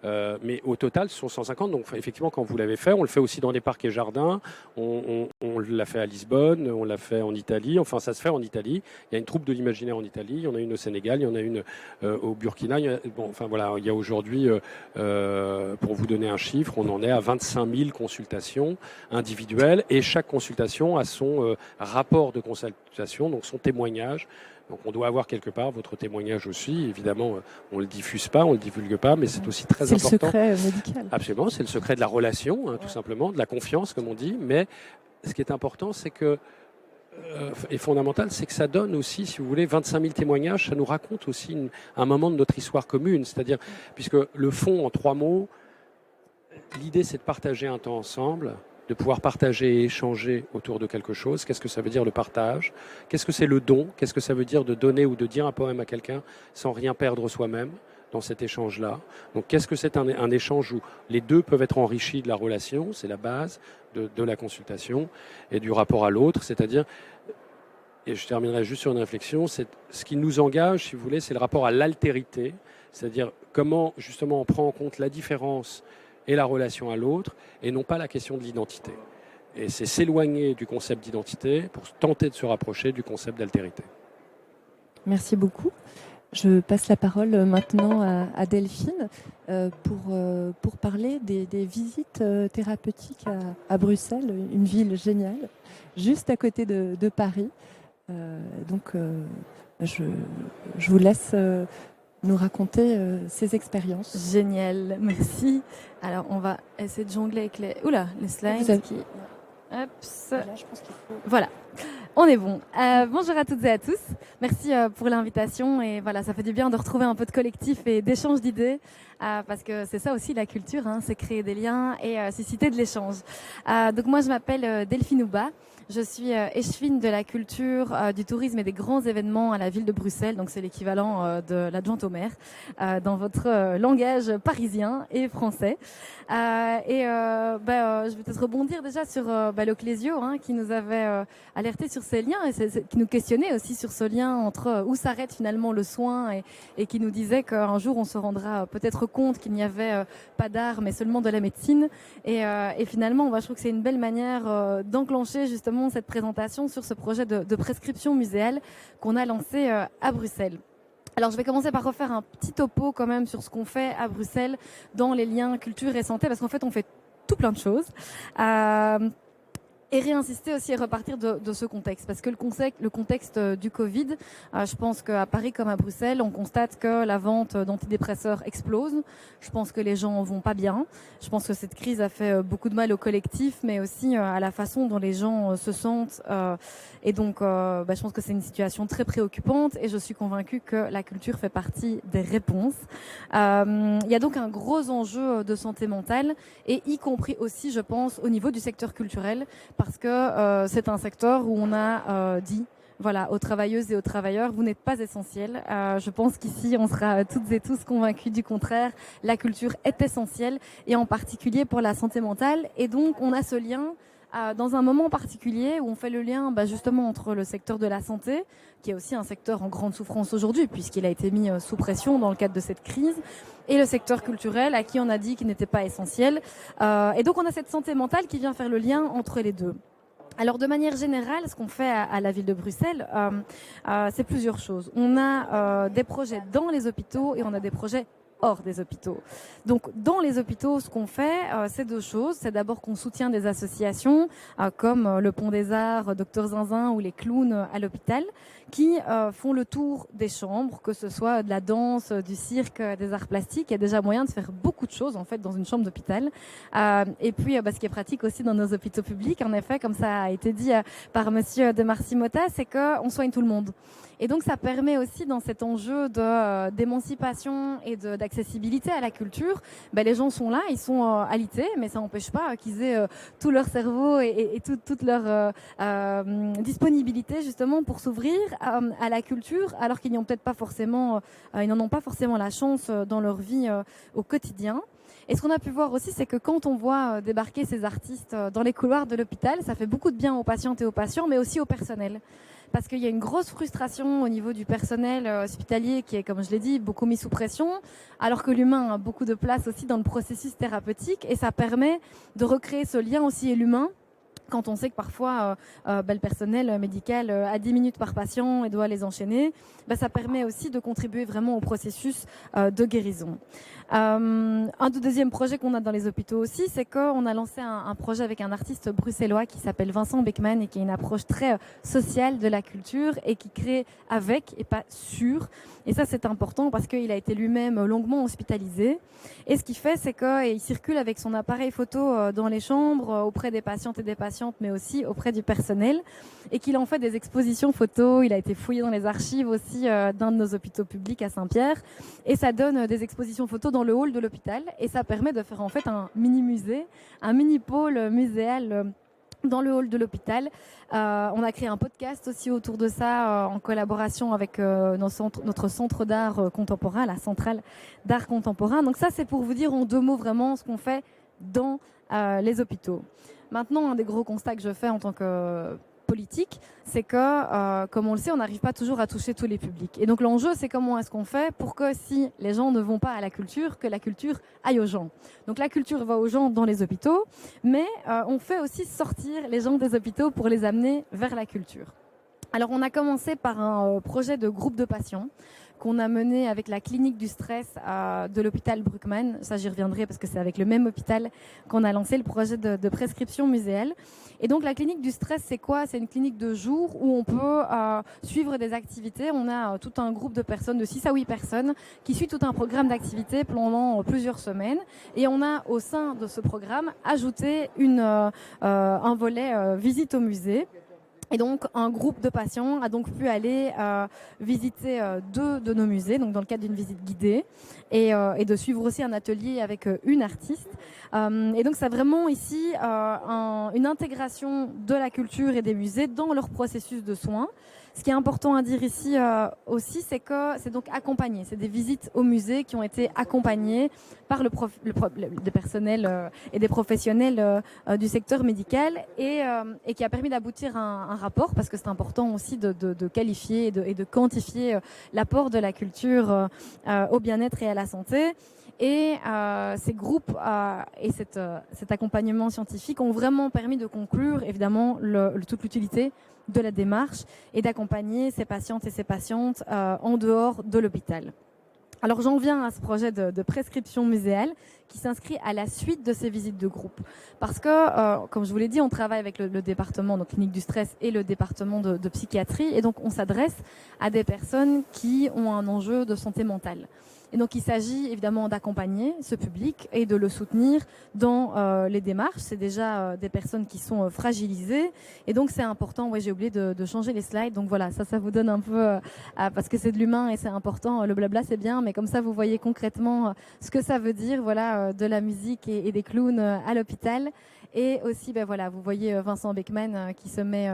Mais au total, ce sont 150. Donc effectivement, quand vous l'avez fait, on le fait aussi dans les parcs et jardins. On l'a fait à Lisbonne, on l'a fait en Italie. Enfin, ça se fait en Italie. Il y a une troupe de l'imaginaire en Italie. Il y en a une au Sénégal. Il y en a une au Burkina. Il y a aujourd'hui, pour vous donner un chiffre, on en est à 25 000 consultations individuelles. Et chaque consultation a son rapport de consultation, donc son témoignage. Donc on doit avoir quelque part votre témoignage aussi. Évidemment, on ne le diffuse pas, on ne le divulgue pas, mais c'est aussi très important. C'est le secret médical. Absolument, c'est le secret de la relation, tout simplement, de la confiance, comme on dit. Mais ce qui est important, c'est que, et fondamental, c'est que ça donne aussi, si vous voulez, 25 000 témoignages. Ça nous raconte aussi un moment de notre histoire commune. C'est-à-dire, puisque le fond, en 3 mots, l'idée, c'est de partager un temps ensemble, de pouvoir partager et échanger autour de quelque chose. Qu'est-ce que ça veut dire le partage? Qu'est-ce que c'est le don? Qu'est-ce que ça veut dire de donner ou de dire un poème à quelqu'un sans rien perdre soi-même dans cet échange-là? Donc qu'est-ce que c'est un échange où les deux peuvent être enrichis de la relation? C'est la base de la consultation et du rapport à l'autre. C'est-à-dire, et je terminerai juste sur une réflexion, c'est ce qui nous engage, si vous voulez, c'est le rapport à l'altérité. C'est-à-dire comment justement on prend en compte la différence et la relation à l'autre, et non pas la question de l'identité. Et c'est s'éloigner du concept d'identité pour tenter de se rapprocher du concept d'altérité. Merci beaucoup. Je passe la parole maintenant à Delphine pour parler des visites thérapeutiques à Bruxelles, une ville géniale, juste à côté de Paris. Je vous laisse nous raconter ces expériences. Génial, merci. Alors, on va essayer de jongler avec les slides. Voilà, on est bon. Bonjour à toutes et à tous. Merci pour l'invitation. Et voilà, ça fait du bien de retrouver un peu de collectif et d'échange d'idées. Parce que c'est ça aussi la culture, c'est créer des liens et susciter de l'échange. Donc moi, je m'appelle Delphine Houba. Je suis échevine de la culture, du tourisme et des grands événements à la ville de Bruxelles. Donc c'est l'équivalent de l'adjointe au maire dans votre langage parisien et français. Je vais peut-être rebondir déjà sur le Clésio qui nous avait alerté sur ces liens et qui nous questionnait aussi sur ce lien entre où s'arrête finalement le soin et qui nous disait qu'un jour on se rendra peut-être compte qu'il n'y avait pas d'art mais seulement de la médecine. Et finalement, je trouve que c'est une belle manière d'enclencher justement cette présentation sur ce projet de prescription muséale qu'on a lancé à Bruxelles. Alors, je vais commencer par refaire un petit topo quand même sur ce qu'on fait à Bruxelles dans les liens culture et santé, parce qu'en fait, on fait tout plein de choses. Et réinsister aussi et repartir de ce contexte. Parce que le contexte du Covid, je pense qu'à Paris comme à Bruxelles, on constate que la vente d'antidépresseurs explose. Je pense que les gens vont pas bien. Je pense que cette crise a fait beaucoup de mal au collectif, mais aussi à la façon dont les gens se sentent. Et donc, je pense que c'est une situation très préoccupante et je suis convaincue que la culture fait partie des réponses. Il y a donc un gros enjeu de santé mentale et y compris aussi, je pense, au niveau du secteur culturel, parce que c'est un secteur où on a dit aux travailleuses et aux travailleurs, vous n'êtes pas essentiels. Je pense qu'ici, on sera toutes et tous convaincus du contraire. La culture est essentielle, et en particulier pour la santé mentale. Et donc, on a ce lien dans un moment particulier où on fait le lien justement entre le secteur de la santé, qui est aussi un secteur en grande souffrance aujourd'hui, puisqu'il a été mis sous pression dans le cadre de cette crise, et le secteur culturel, à qui on a dit qu'il n'était pas essentiel. Et donc, on a cette santé mentale qui vient faire le lien entre les deux. Alors, de manière générale, ce qu'on fait à la ville de Bruxelles, c'est plusieurs choses. On a des projets dans les hôpitaux et on a des projets hors des hôpitaux. Donc, dans les hôpitaux, ce qu'on fait, c'est 2 choses. C'est d'abord qu'on soutient des associations comme le Pont des Arts, Docteur Zinzin ou les clowns à l'hôpital, qui font le tour des chambres, que ce soit de la danse, du cirque, des arts plastiques. Il y a déjà moyen de faire beaucoup de choses en fait dans une chambre d'hôpital. Et puis, ce qui est pratique aussi dans nos hôpitaux publics, en effet, comme ça a été dit par Monsieur de Marcy-Motta, c'est qu'on soigne tout le monde. Et donc, ça permet aussi, dans cet enjeu d'émancipation et d'accessibilité à la culture, les gens sont là, ils sont alités, mais ça n'empêche pas qu'ils aient tout leur cerveau et toute leur disponibilité justement pour s'ouvrir à la culture, alors qu'ils n'en ont peut-être pas forcément, ils n'en ont pas forcément la chance dans leur vie au quotidien. Et ce qu'on a pu voir aussi, c'est que quand on voit débarquer ces artistes dans les couloirs de l'hôpital, ça fait beaucoup de bien aux patientes et aux patients, mais aussi au personnel. parce qu'il y a une grosse frustration au niveau du personnel hospitalier qui est, comme je l'ai dit, beaucoup mis sous pression, alors que l'humain a beaucoup de place aussi dans le processus thérapeutique, et ça permet de recréer ce lien aussi et l'humain. Quand on sait que parfois le personnel médical a 10 minutes par patient et doit les enchaîner, ça permet aussi de contribuer vraiment au processus de guérison. Un deuxième projet qu'on a dans les hôpitaux aussi, c'est qu'on a lancé un projet avec un artiste bruxellois qui s'appelle Vincent Beckman et qui a une approche très sociale de la culture et qui crée avec et pas sur. Et ça, c'est important parce qu'il a été lui-même longuement hospitalisé. Et ce qu'il fait, c'est qu'il circule avec son appareil photo dans les chambres, auprès des patientes et des patientes, mais aussi auprès du personnel, et qu'il en fait des expositions photos. Il a été fouillé dans les archives aussi d'un de nos hôpitaux publics à Saint-Pierre, et ça donne des expositions photos dans le hall de l'hôpital, et ça permet de faire en fait un mini-musée, un mini-pôle muséal dans le hall de l'hôpital. On a créé un podcast aussi autour de ça en collaboration avec notre centre d'art contemporain, la centrale d'art contemporain. Donc ça, c'est pour vous dire en 2 mots vraiment ce qu'on fait dans les hôpitaux. Maintenant, un des gros constats que je fais en tant que politique, c'est que, comme on le sait, on n'arrive pas toujours à toucher tous les publics. Et donc l'enjeu, c'est comment est-ce qu'on fait pour que si les gens ne vont pas à la culture, que la culture aille aux gens. Donc la culture va aux gens dans les hôpitaux, mais on fait aussi sortir les gens des hôpitaux pour les amener vers la culture. Alors on a commencé par un projet de groupe de patients qu'on a mené avec la clinique du stress de l'hôpital Bruckmann. Ça, j'y reviendrai parce que c'est avec le même hôpital qu'on a lancé le projet de prescription muséale. Et donc, la clinique du stress, c'est quoi? C'est une clinique de jour où on peut suivre des activités. On a tout un groupe de personnes, de 6 à 8 personnes, qui suit tout un programme d'activités pendant plusieurs semaines. Et on a, au sein de ce programme, ajouté un volet visite au musée. Et donc, un groupe de patients a donc pu aller visiter 2 de nos musées, donc dans le cadre d'une visite guidée, et de suivre aussi un atelier avec une artiste. Et donc, c'est vraiment ici une intégration de la culture et des musées dans leur processus de soins. Ce qui est important à dire ici aussi, c'est que c'est donc accompagné. C'est des visites au musée qui ont été accompagnées par des personnels et des professionnels du secteur médical et qui a permis d'aboutir à un rapport, parce que c'est important aussi de qualifier et de quantifier l'apport de la culture au bien-être et à la santé. Et ces groupes et cet accompagnement scientifique ont vraiment permis de conclure, évidemment, toute l'utilité de la démarche et d'accompagner ces patientes et ces patientes en dehors de l'hôpital. Alors j'en viens à ce projet de prescription muséale qui s'inscrit à la suite de ces visites de groupe. Parce que, comme je vous l'ai dit, on travaille avec le département, donc clinique du stress, et le département de psychiatrie. Et donc on s'adresse à des personnes qui ont un enjeu de santé mentale. Et donc il s'agit évidemment d'accompagner ce public et de le soutenir dans les démarches. C'est déjà des personnes qui sont fragilisées, et donc c'est important. Ouais, j'ai oublié de changer les slides. Donc voilà, ça vous donne un peu parce que c'est de l'humain et c'est important. Le blabla c'est bien, mais comme ça vous voyez concrètement ce que ça veut dire. Voilà, de la musique et des clowns à l'hôpital. Et aussi, voilà, vous voyez Vincent Beckman qui se met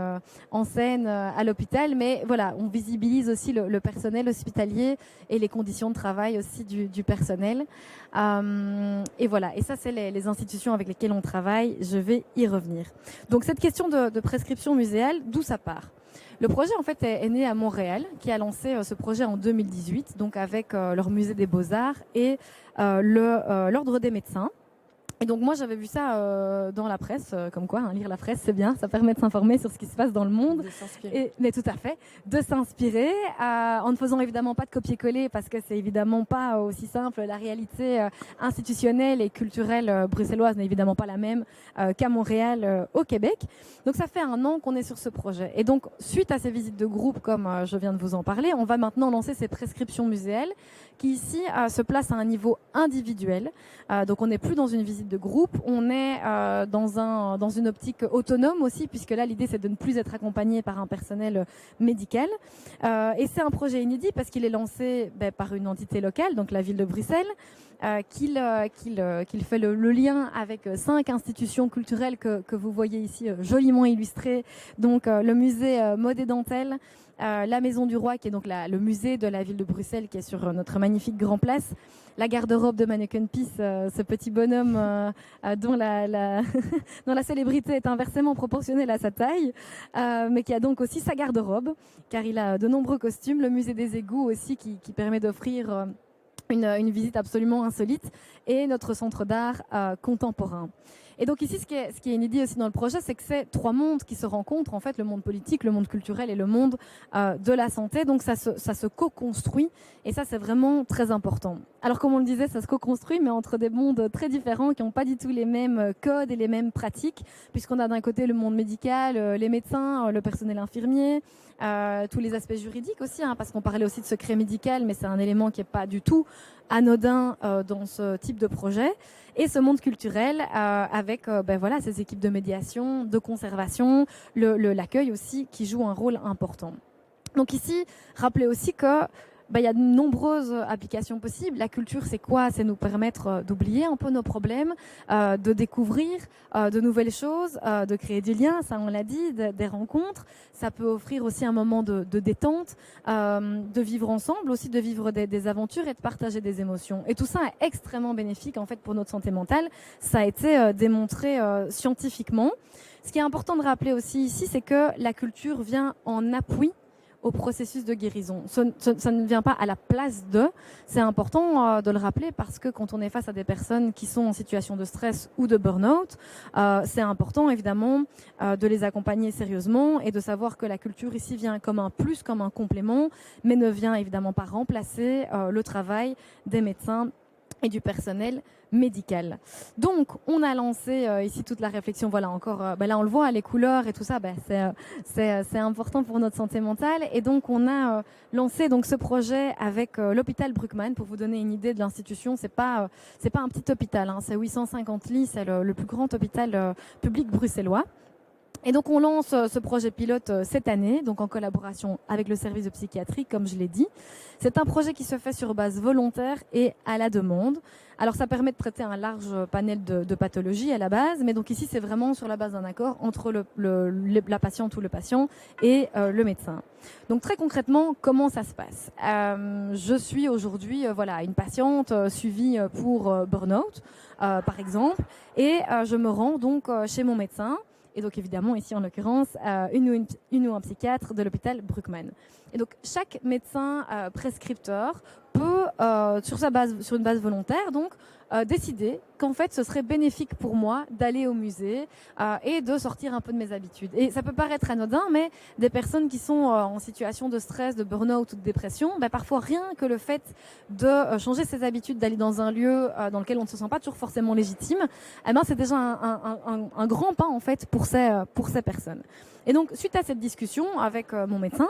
en scène à l'hôpital. Mais voilà, on visibilise aussi le personnel hospitalier et les conditions de travail aussi du personnel. Et voilà, et ça, c'est les institutions avec lesquelles on travaille. Je vais y revenir. Donc, cette question de prescription muséale, d'où ça part? Le projet, en fait, est né à Montréal, qui a lancé ce projet en 2018, donc avec leur musée des Beaux-Arts et l'Ordre des médecins. Et donc moi j'avais vu ça dans la presse, comme quoi lire la presse c'est bien, ça permet de s'informer sur ce qui se passe dans le monde. De s'inspirer. Mais tout à fait, de s'inspirer, en ne faisant évidemment pas de copier-coller, parce que c'est évidemment pas aussi simple. La réalité institutionnelle et culturelle bruxelloise n'est évidemment pas la même qu'à Montréal, au Québec. Donc ça fait 1 an qu'on est sur ce projet. Et donc suite à ces visites de groupe, comme je viens de vous en parler, on va maintenant lancer ces prescriptions muséales qui ici se placent à un niveau individuel. Donc on n'est plus dans une visite de groupe, on est dans une optique autonome aussi, puisque là l'idée c'est de ne plus être accompagné par un personnel médical. Et c'est un projet inédit parce qu'il est lancé par une entité locale, donc la ville de Bruxelles, qu'il fait le lien avec 5 institutions culturelles que vous voyez ici joliment illustrées. Donc le musée Mode et Dentelle, la Maison du Roi, qui est donc le musée de la ville de Bruxelles, qui est sur notre magnifique Grand Place, la garde-robe de Manneken Pis, ce petit bonhomme dont dont la célébrité est inversement proportionnelle à sa taille, mais qui a donc aussi sa garde-robe, car il a de nombreux costumes. Le musée des égouts aussi, qui permet d'offrir une visite absolument insolite, et notre centre d'art contemporain. Et donc ici, ce qui est inédit aussi dans le projet, c'est que c'est 3 mondes qui se rencontrent, en fait, le monde politique, le monde culturel et le monde de la santé. Donc ça se co-construit, et ça, c'est vraiment très important. Alors, comme on le disait, ça se co-construit, mais entre des mondes très différents qui n'ont pas du tout les mêmes codes et les mêmes pratiques, puisqu'on a d'un côté le monde médical, les médecins, le personnel infirmier, tous les aspects juridiques aussi, parce qu'on parlait aussi de secret médical, mais c'est un élément qui n'est pas du tout anodin dans ce type de projet. Et ce monde culturel avec ces équipes de médiation, de conservation, l'accueil aussi qui joue un rôle important. Donc ici, rappelez aussi que il y a de nombreuses applications possibles. La culture, c'est quoi? C'est nous permettre d'oublier un peu nos problèmes, de découvrir de nouvelles choses, de créer du lien, ça on l'a dit, des rencontres. Ça peut offrir aussi un moment de détente, de vivre ensemble, aussi de vivre des aventures et de partager des émotions. Et tout ça est extrêmement bénéfique en fait pour notre santé mentale. Ça a été démontré scientifiquement. Ce qui est important de rappeler aussi ici, c'est que la culture vient en appui au processus de guérison. Ça ne vient pas à la place de. C'est important de le rappeler parce que quand on est face à des personnes qui sont en situation de stress ou de burn-out, c'est important évidemment de les accompagner sérieusement et de savoir que la culture ici vient comme un plus, comme un complément, mais ne vient évidemment pas remplacer le travail des médecins et du personnel médical. Donc, on a lancé ici toute la réflexion. Voilà, encore, là on le voit, les couleurs et tout ça, c'est important pour notre santé mentale. Et donc, on a lancé donc ce projet avec l'hôpital Bruckmann. Pour vous donner une idée de l'institution, c'est pas un petit hôpital, c'est 850 lits, c'est le plus grand hôpital public bruxellois. Et donc on lance ce projet pilote cette année, donc en collaboration avec le service de psychiatrie, comme je l'ai dit. C'est un projet qui se fait sur base volontaire et à la demande. Alors ça permet de traiter un large panel de pathologies à la base, mais donc ici c'est vraiment sur la base d'un accord entre la patiente ou le patient et le médecin. Donc très concrètement, comment ça se passe? Je suis aujourd'hui une patiente suivie pour burn-out, par exemple, et je me rends donc chez mon médecin. Et donc évidemment, ici en l'occurrence, une ou un psychiatre de l'hôpital Bruckmann. Et donc chaque médecin prescripteur peut, sur une base volontaire, donc décider qu'en fait ce serait bénéfique pour moi d'aller au musée et de sortir un peu de mes habitudes. Et ça peut paraître anodin, mais des personnes qui sont en situation de stress, de burn-out ou de dépression, parfois rien que le fait de changer ses habitudes, d'aller dans un lieu dans lequel on ne se sent pas toujours forcément légitime, c'est déjà un grand pas en fait pour ces personnes. Et donc suite à cette discussion avec mon médecin,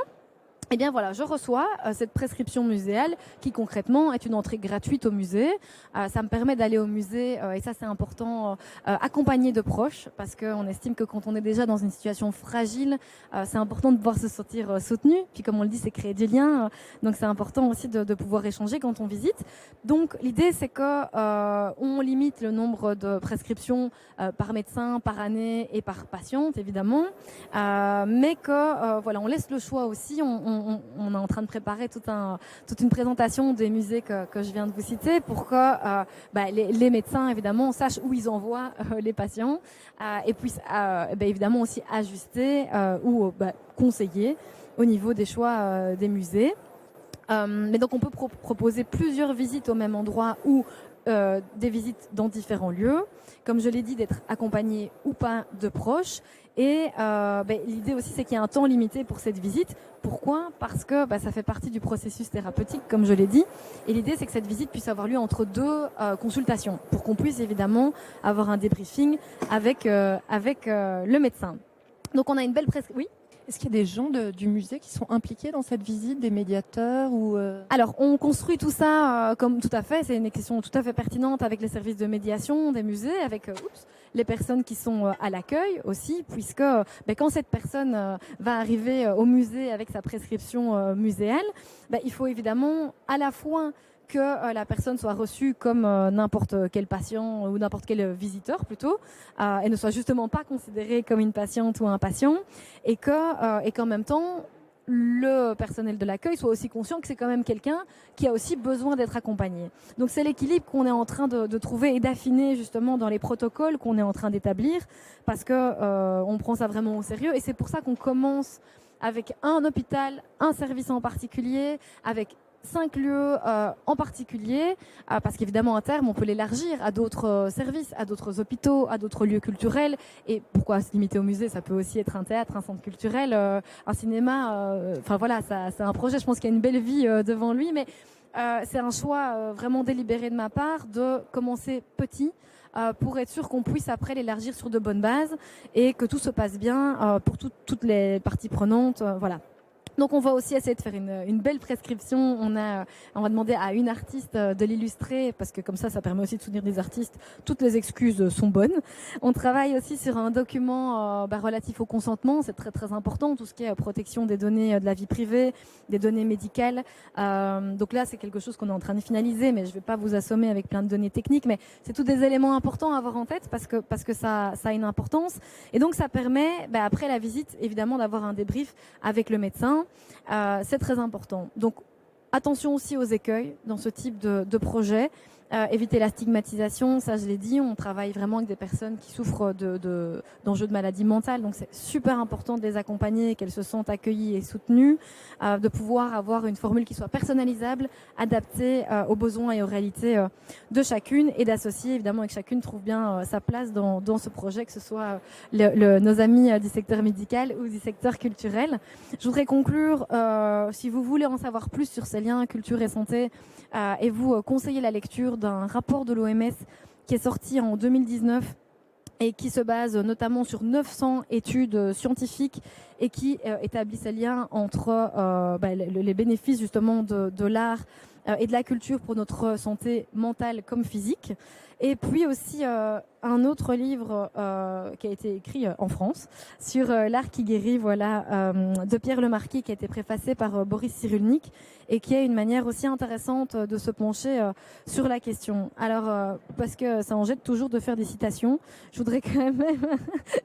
je reçois cette prescription muséale qui concrètement est une entrée gratuite au musée. Ça me permet d'aller au musée, et ça c'est important, accompagné de proches, parce qu'on estime que quand on est déjà dans une situation fragile, c'est important de pouvoir se sentir soutenu. Puis comme on le dit, c'est créer des liens, donc c'est important aussi de pouvoir échanger quand on visite. Donc l'idée c'est que on limite le nombre de prescriptions par médecin, par année et par patiente évidemment, mais que on laisse le choix aussi. On est en train de préparer toute une présentation des musées que je viens de vous citer pour que les médecins, évidemment, sachent où ils envoient les patients et puissent évidemment aussi ajuster ou conseiller au niveau des choix des musées. Mais donc, on peut proposer plusieurs visites au même endroit ou des visites dans différents lieux. Comme je l'ai dit, d'être accompagné ou pas de proches. Et l'idée aussi, c'est qu'il y a un temps limité pour cette visite. Pourquoi? Parce que ça fait partie du processus thérapeutique, comme je l'ai dit. Et l'idée, c'est que cette visite puisse avoir lieu entre 2 consultations, pour qu'on puisse évidemment avoir un débriefing avec le médecin. Donc, on a une belle Oui. Est-ce qu'il y a des gens du musée qui sont impliqués dans cette visite, des médiateurs ou Alors, on construit tout ça comme tout à fait. C'est une question tout à fait pertinente avec les services de médiation des musées, avec les personnes qui sont à l'accueil aussi, puisque quand cette personne va arriver au musée avec sa prescription muséale, il faut évidemment à la fois que la personne soit reçue comme n'importe quel patient ou n'importe quel visiteur plutôt, et ne soit justement pas considérée comme une patiente ou un patient, et qu'en même temps, le personnel de l'accueil soit aussi conscient que c'est quand même quelqu'un qui a aussi besoin d'être accompagné. Donc c'est l'équilibre qu'on est en train de trouver et d'affiner justement dans les protocoles qu'on est en train d'établir, parce que on prend ça vraiment au sérieux, et c'est pour ça qu'on commence avec un hôpital, un service en particulier, avec 5 lieux en particulier, parce qu'évidemment à terme on peut l'élargir à d'autres services, à d'autres hôpitaux, à d'autres lieux culturels. Et pourquoi se limiter au musée? Ça peut aussi être un théâtre, un centre culturel, un cinéma. Enfin voilà, c'est un projet. Je pense qu'il y a une belle vie devant lui, mais c'est un choix vraiment délibéré de ma part de commencer petit. Pour être sûr qu'on puisse après l'élargir sur de bonnes bases et que tout se passe bien pour toutes les parties prenantes. Voilà. Donc on va aussi essayer de faire une belle prescription. On va demander à une artiste de l'illustrer, parce que comme ça permet aussi de soutenir des artistes. Toutes les excuses sont bonnes. On travaille aussi sur un document relatif au consentement. C'est très très important, tout ce qui est protection des données de la vie privée, des données médicales. Donc là c'est quelque chose qu'on est en train de finaliser, mais je ne vais pas vous assommer avec plein de données techniques, mais c'est tous des éléments importants à avoir en tête parce que ça a une importance. Et donc ça permet après la visite évidemment d'avoir un débrief avec le médecin. C'est très important. Donc attention aussi aux écueils dans ce type de projet. Éviter la stigmatisation, ça je l'ai dit, on travaille vraiment avec des personnes qui souffrent d'enjeux de maladies mentales, donc c'est super important de les accompagner, qu'elles se sentent accueillies et soutenues, de pouvoir avoir une formule qui soit personnalisable, adaptée aux besoins et aux réalités de chacune, et d'associer évidemment que chacune trouve bien sa place dans ce projet, que ce soit nos amis du secteur médical ou du secteur culturel. Je voudrais conclure, si vous voulez en savoir plus sur ces liens culture et santé, et vous conseiller la lecture d'un rapport de l'OMS qui est sorti en 2019 et qui se base notamment sur 900 études scientifiques et qui établit ces liens entre les bénéfices justement de l'art et de la culture pour notre santé mentale comme physique. Et puis aussi un autre livre qui a été écrit en France sur l'art qui guérit, de Pierre Lemarquis, qui a été préfacé par Boris Cyrulnik, et qui est une manière aussi intéressante de se pencher sur la question. Alors, parce que ça en jette toujours de faire des citations, je voudrais quand même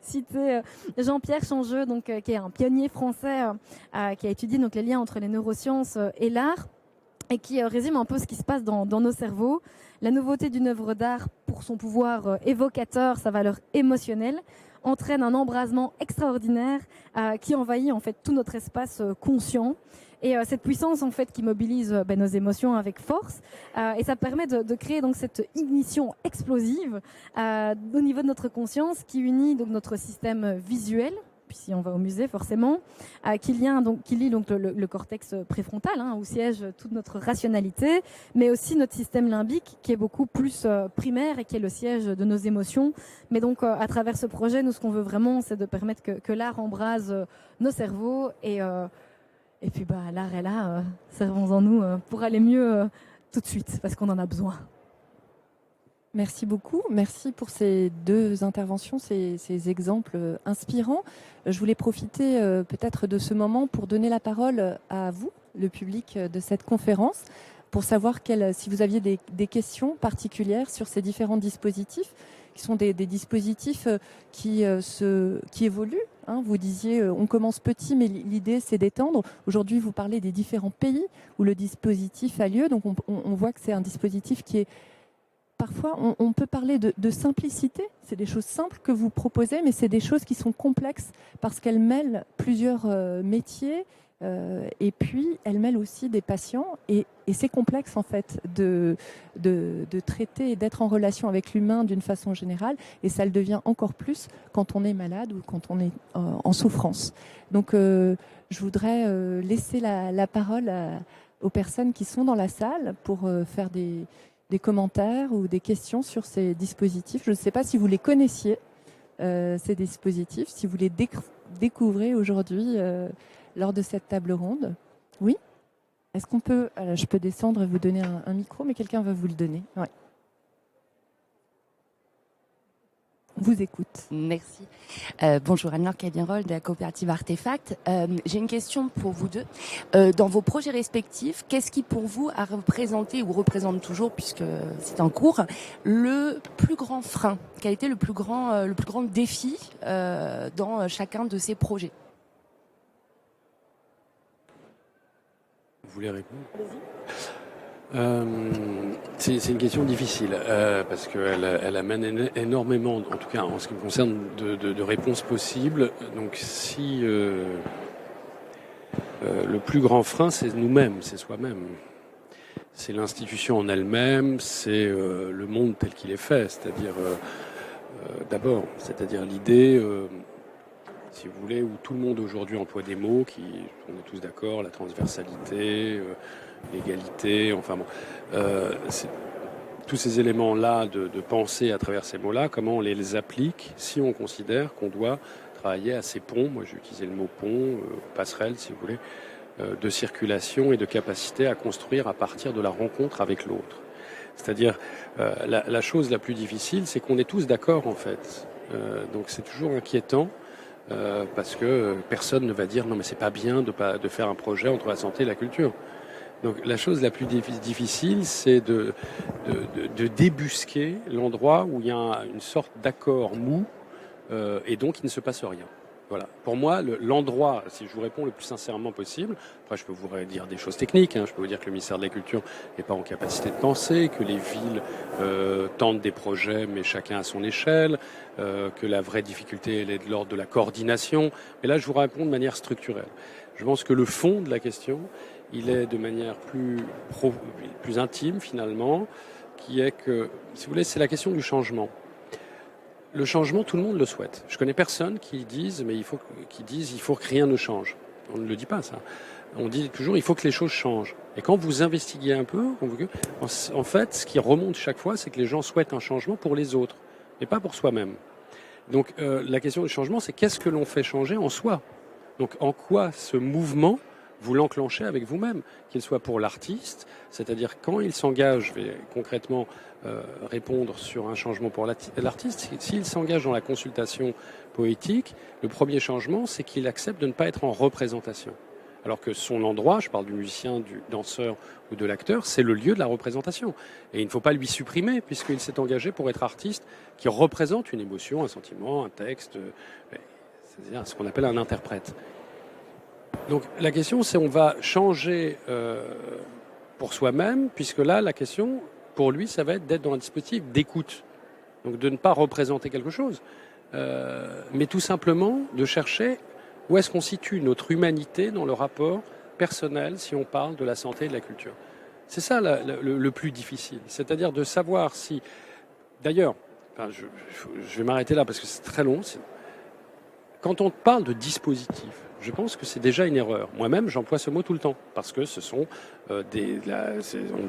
citer Jean-Pierre Changeux, qui est un pionnier français qui a étudié les liens entre les neurosciences et l'art, et qui résume un peu ce qui se passe dans nos cerveaux. La nouveauté d'une œuvre d'art, pour son pouvoir évocateur, sa valeur émotionnelle, entraîne un embrasement extraordinaire qui envahit en fait tout notre espace conscient. Et cette puissance en fait qui mobilise nos émotions avec force, et ça permet de créer donc cette ignition explosive au niveau de notre conscience qui unit donc notre système visuel, puis si on va au musée forcément, qui lie le cortex préfrontal, où siège toute notre rationalité, mais aussi notre système limbique qui est beaucoup plus primaire et qui est le siège de nos émotions. Mais donc à travers ce projet, nous ce qu'on veut vraiment, c'est de permettre que l'art embrase nos cerveaux, et puis l'art est là, servons-en nous pour aller mieux tout de suite, parce qu'on en a besoin. Merci beaucoup. Merci pour ces deux interventions, ces exemples inspirants. Je voulais profiter peut-être de ce moment pour donner la parole à vous, le public de cette conférence, pour savoir si vous aviez des questions particulières sur ces différents dispositifs, qui sont des dispositifs qui évoluent. Vous disiez, on commence petit, mais l'idée, c'est d'étendre. Aujourd'hui, vous parlez des différents pays où le dispositif a lieu. Donc, on voit que c'est un dispositif qui est... Parfois, on peut parler de simplicité. C'est des choses simples que vous proposez, mais c'est des choses qui sont complexes parce qu'elles mêlent plusieurs métiers, et puis elles mêlent aussi des patients. Et c'est complexe, en fait, de traiter et d'être en relation avec l'humain d'une façon générale. Et ça le devient encore plus quand on est malade ou quand on est en souffrance. Donc, je voudrais laisser la parole aux personnes qui sont dans la salle pour faire des commentaires ou des questions sur ces dispositifs. Je ne sais pas si vous les connaissiez, ces dispositifs, si vous les découvrez aujourd'hui lors de cette table ronde. Oui ? Est-ce qu'on peut... je peux descendre et vous donner un micro, mais quelqu'un va vous le donner. Ouais. On vous écoute. Merci. Bonjour, Anne-Laure Cabirol de la coopérative Artefact. J'ai une question pour vous deux. Dans vos projets respectifs, qu'est-ce qui pour vous a représenté ou représente toujours, puisque c'est en cours, le plus grand frein? Quel a été le plus grand défi dans chacun de ces projets? Vous voulez répondre? C'est une question difficile parce qu'elle amène énormément, en tout cas en ce qui me concerne, de réponses possibles. Donc si le plus grand frein, c'est nous-mêmes, c'est soi-même. C'est l'institution en elle-même, c'est le monde tel qu'il est fait, c'est-à-dire d'abord, c'est-à-dire l'idée, si vous voulez, où tout le monde aujourd'hui emploie des mots qui, on est tous d'accord, la transversalité, l'égalité, enfin bon, tous ces éléments-là de pensée à travers ces mots-là, comment on les applique si on considère qu'on doit travailler à ces ponts, moi j'ai utilisé le mot pont, passerelle si vous voulez, de circulation et de capacité à construire à partir de la rencontre avec l'autre. C'est-à-dire, la chose la plus difficile, c'est qu'on est tous d'accord en fait. Donc c'est toujours inquiétant parce que personne ne va dire non mais c'est pas bien de faire un projet entre la santé et la culture. Donc la chose la plus difficile, c'est de débusquer l'endroit où il y a une sorte d'accord mou et donc il ne se passe rien. Voilà. Pour moi, l'endroit, si je vous réponds le plus sincèrement possible, après je peux vous dire des choses techniques, je peux vous dire que le ministère de la Culture n'est pas en capacité de penser, que les villes tentent des projets mais chacun à son échelle, que la vraie difficulté elle est de l'ordre de la coordination. Mais là, je vous réponds de manière structurelle. Je pense que le fond de la question, il est de manière plus intime finalement, qui est que, si vous voulez, c'est la question du changement. Le changement, tout le monde le souhaite. Je connais personne qui dise il faut que rien ne change. On ne le dit pas ça. On dit toujours il faut que les choses changent. Et quand vous investiguez un peu, en fait, ce qui remonte chaque fois, c'est que les gens souhaitent un changement pour les autres, mais pas pour soi-même. Donc la question du changement, c'est qu'est-ce que l'on fait changer en soi. Donc en quoi ce mouvement vous l'enclenchez avec vous-même, qu'il soit pour l'artiste, c'est-à-dire quand il s'engage, je vais concrètement répondre sur un changement pour l'artiste, s'il s'engage dans la consultation poétique, le premier changement, c'est qu'il accepte de ne pas être en représentation. Alors que son endroit, je parle du musicien, du danseur ou de l'acteur, c'est le lieu de la représentation. Et il ne faut pas lui supprimer, puisqu'il s'est engagé pour être artiste qui représente une émotion, un sentiment, un texte, c'est-à-dire ce qu'on appelle un interprète. Donc la question, c'est on va changer pour soi-même, puisque là, la question, pour lui, ça va être d'être dans un dispositif d'écoute. Donc de ne pas représenter quelque chose, mais tout simplement de chercher où est-ce qu'on situe notre humanité dans le rapport personnel si on parle de la santé et de la culture. C'est ça le plus difficile, c'est-à-dire de savoir si... D'ailleurs, je vais m'arrêter là parce que c'est très long. Quand on parle de dispositif, je pense que c'est déjà une erreur. Moi-même, j'emploie ce mot tout le temps, parce que ce sont on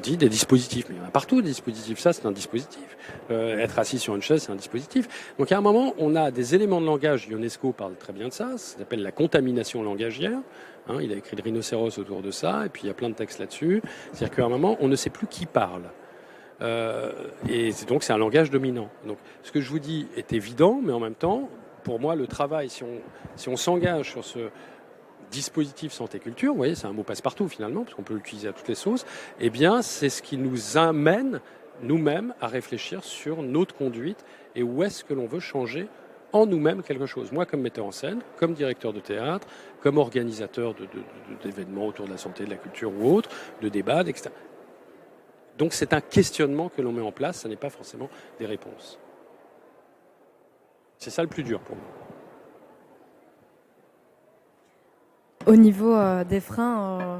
dit des dispositifs, mais il y en a partout des dispositifs. Ça, c'est un dispositif. Être assis sur une chaise, c'est un dispositif. Donc à un moment, on a des éléments de langage. Ionesco parle très bien de ça. Ça s'appelle la contamination langagière. Il a écrit le rhinocéros autour de ça, et puis il y a plein de textes là-dessus. C'est-à-dire qu'à un moment, on ne sait plus qui parle. Et donc c'est un langage dominant. Donc ce que je vous dis est évident, mais en même temps, pour moi, le travail, si on s'engage sur ce dispositif santé-culture, vous voyez, c'est un mot passe-partout finalement, parce qu'on peut l'utiliser à toutes les sauces, eh bien, c'est ce qui nous amène, nous-mêmes, à réfléchir sur notre conduite et où est-ce que l'on veut changer en nous-mêmes quelque chose. Moi, comme metteur en scène, comme directeur de théâtre, comme organisateur d'événements autour de la santé, de la culture ou autre, de débats, etc. Donc, c'est un questionnement que l'on met en place, ce n'est pas forcément des réponses. C'est ça le plus dur pour moi. Au niveau des freins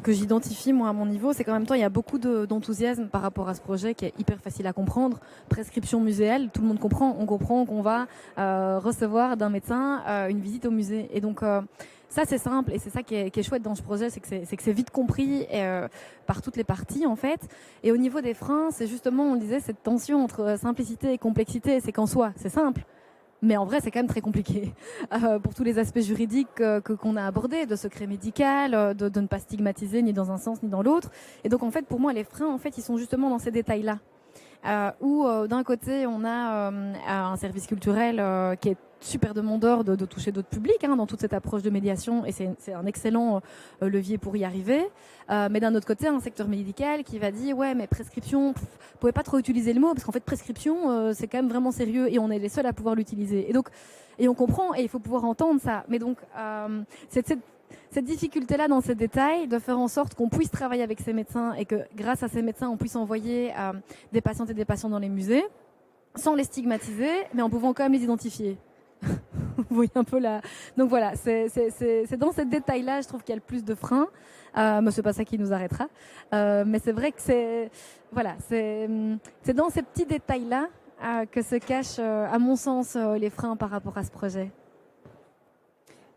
que j'identifie, moi, à mon niveau, c'est qu'en même temps, il y a beaucoup d'enthousiasme par rapport à ce projet qui est hyper facile à comprendre. Prescription muséale, tout le monde comprend. On comprend qu'on va recevoir d'un médecin une visite au musée. Et donc, ça, c'est simple. Et c'est ça qui est chouette dans ce projet, c'est que c'est vite compris par toutes les parties, en fait. Et au niveau des freins, c'est justement, on disait, cette tension entre simplicité et complexité. C'est qu'en soi, c'est simple. Mais en vrai, c'est quand même très compliqué pour tous les aspects juridiques qu'on a abordés, de secret médical, de ne pas stigmatiser ni dans un sens ni dans l'autre. Et donc, en fait, pour moi, les freins, en fait, ils sont justement dans ces détails-là. Où d'un côté, on a un service culturel qui est super demandeur de toucher d'autres publics dans toute cette approche de médiation, et c'est un excellent levier pour y arriver. Mais d'un autre côté, un secteur médical qui va dire ouais, mais prescription, vous pouvez pas trop utiliser le mot parce qu'en fait prescription c'est quand même vraiment sérieux et on est les seuls à pouvoir l'utiliser. Et donc on comprend et il faut pouvoir entendre ça. Mais donc cette difficulté-là dans ces détails, de faire en sorte qu'on puisse travailler avec ces médecins et que grâce à ces médecins, on puisse envoyer des patientes et des patients dans les musées, sans les stigmatiser, mais en pouvant quand même les identifier. Vous voyez un peu là. Donc voilà, c'est dans ces détails-là, je trouve qu'il y a le plus de freins. Mais c'est pas ça qui nous arrêtera. Mais c'est vrai que c'est dans ces petits détails-là que se cachent, à mon sens, les freins par rapport à ce projet.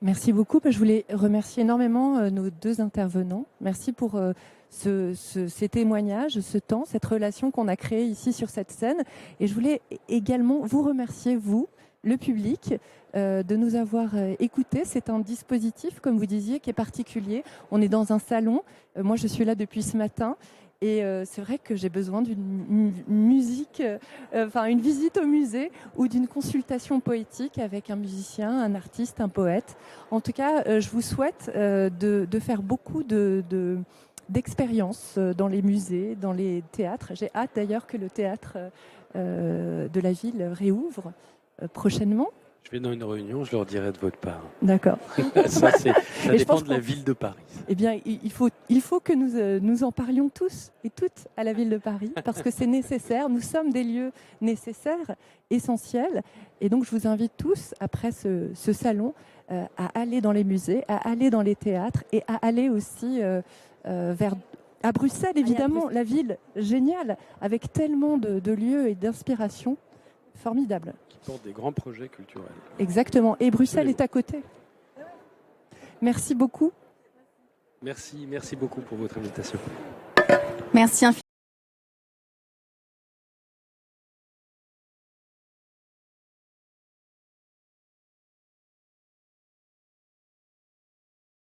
Merci beaucoup. Je voulais remercier énormément nos deux intervenants. Merci pour ces témoignages, ce temps, cette relation qu'on a créée ici sur cette scène. Et je voulais également vous remercier, vous, le public, de nous avoir écoutés. C'est un dispositif, comme vous disiez, qui est particulier. On est dans un salon. Moi, je suis là depuis ce matin. Et c'est vrai que j'ai besoin d'une musique, une visite au musée ou d'une consultation poétique avec un musicien, un artiste, un poète. En tout cas, je vous souhaite de faire beaucoup d'expériences dans les musées, dans les théâtres. J'ai hâte d'ailleurs que le théâtre de la ville réouvre prochainement. Je vais dans une réunion, je leur dirai de votre part. D'accord. Ça dépend de la ville de Paris. Eh bien, il faut que nous en parlions tous et toutes à la ville de Paris, parce que c'est nécessaire. Nous sommes des lieux nécessaires, essentiels. Et donc, je vous invite tous, après ce salon, à aller dans les musées, à aller dans les théâtres et à aller aussi à Bruxelles, évidemment, la ville géniale, avec tellement de lieux et d'inspiration formidables. Porte des grands projets culturels. Exactement. Et Bruxelles est à côté. Merci beaucoup. Merci beaucoup pour votre invitation. Merci infiniment.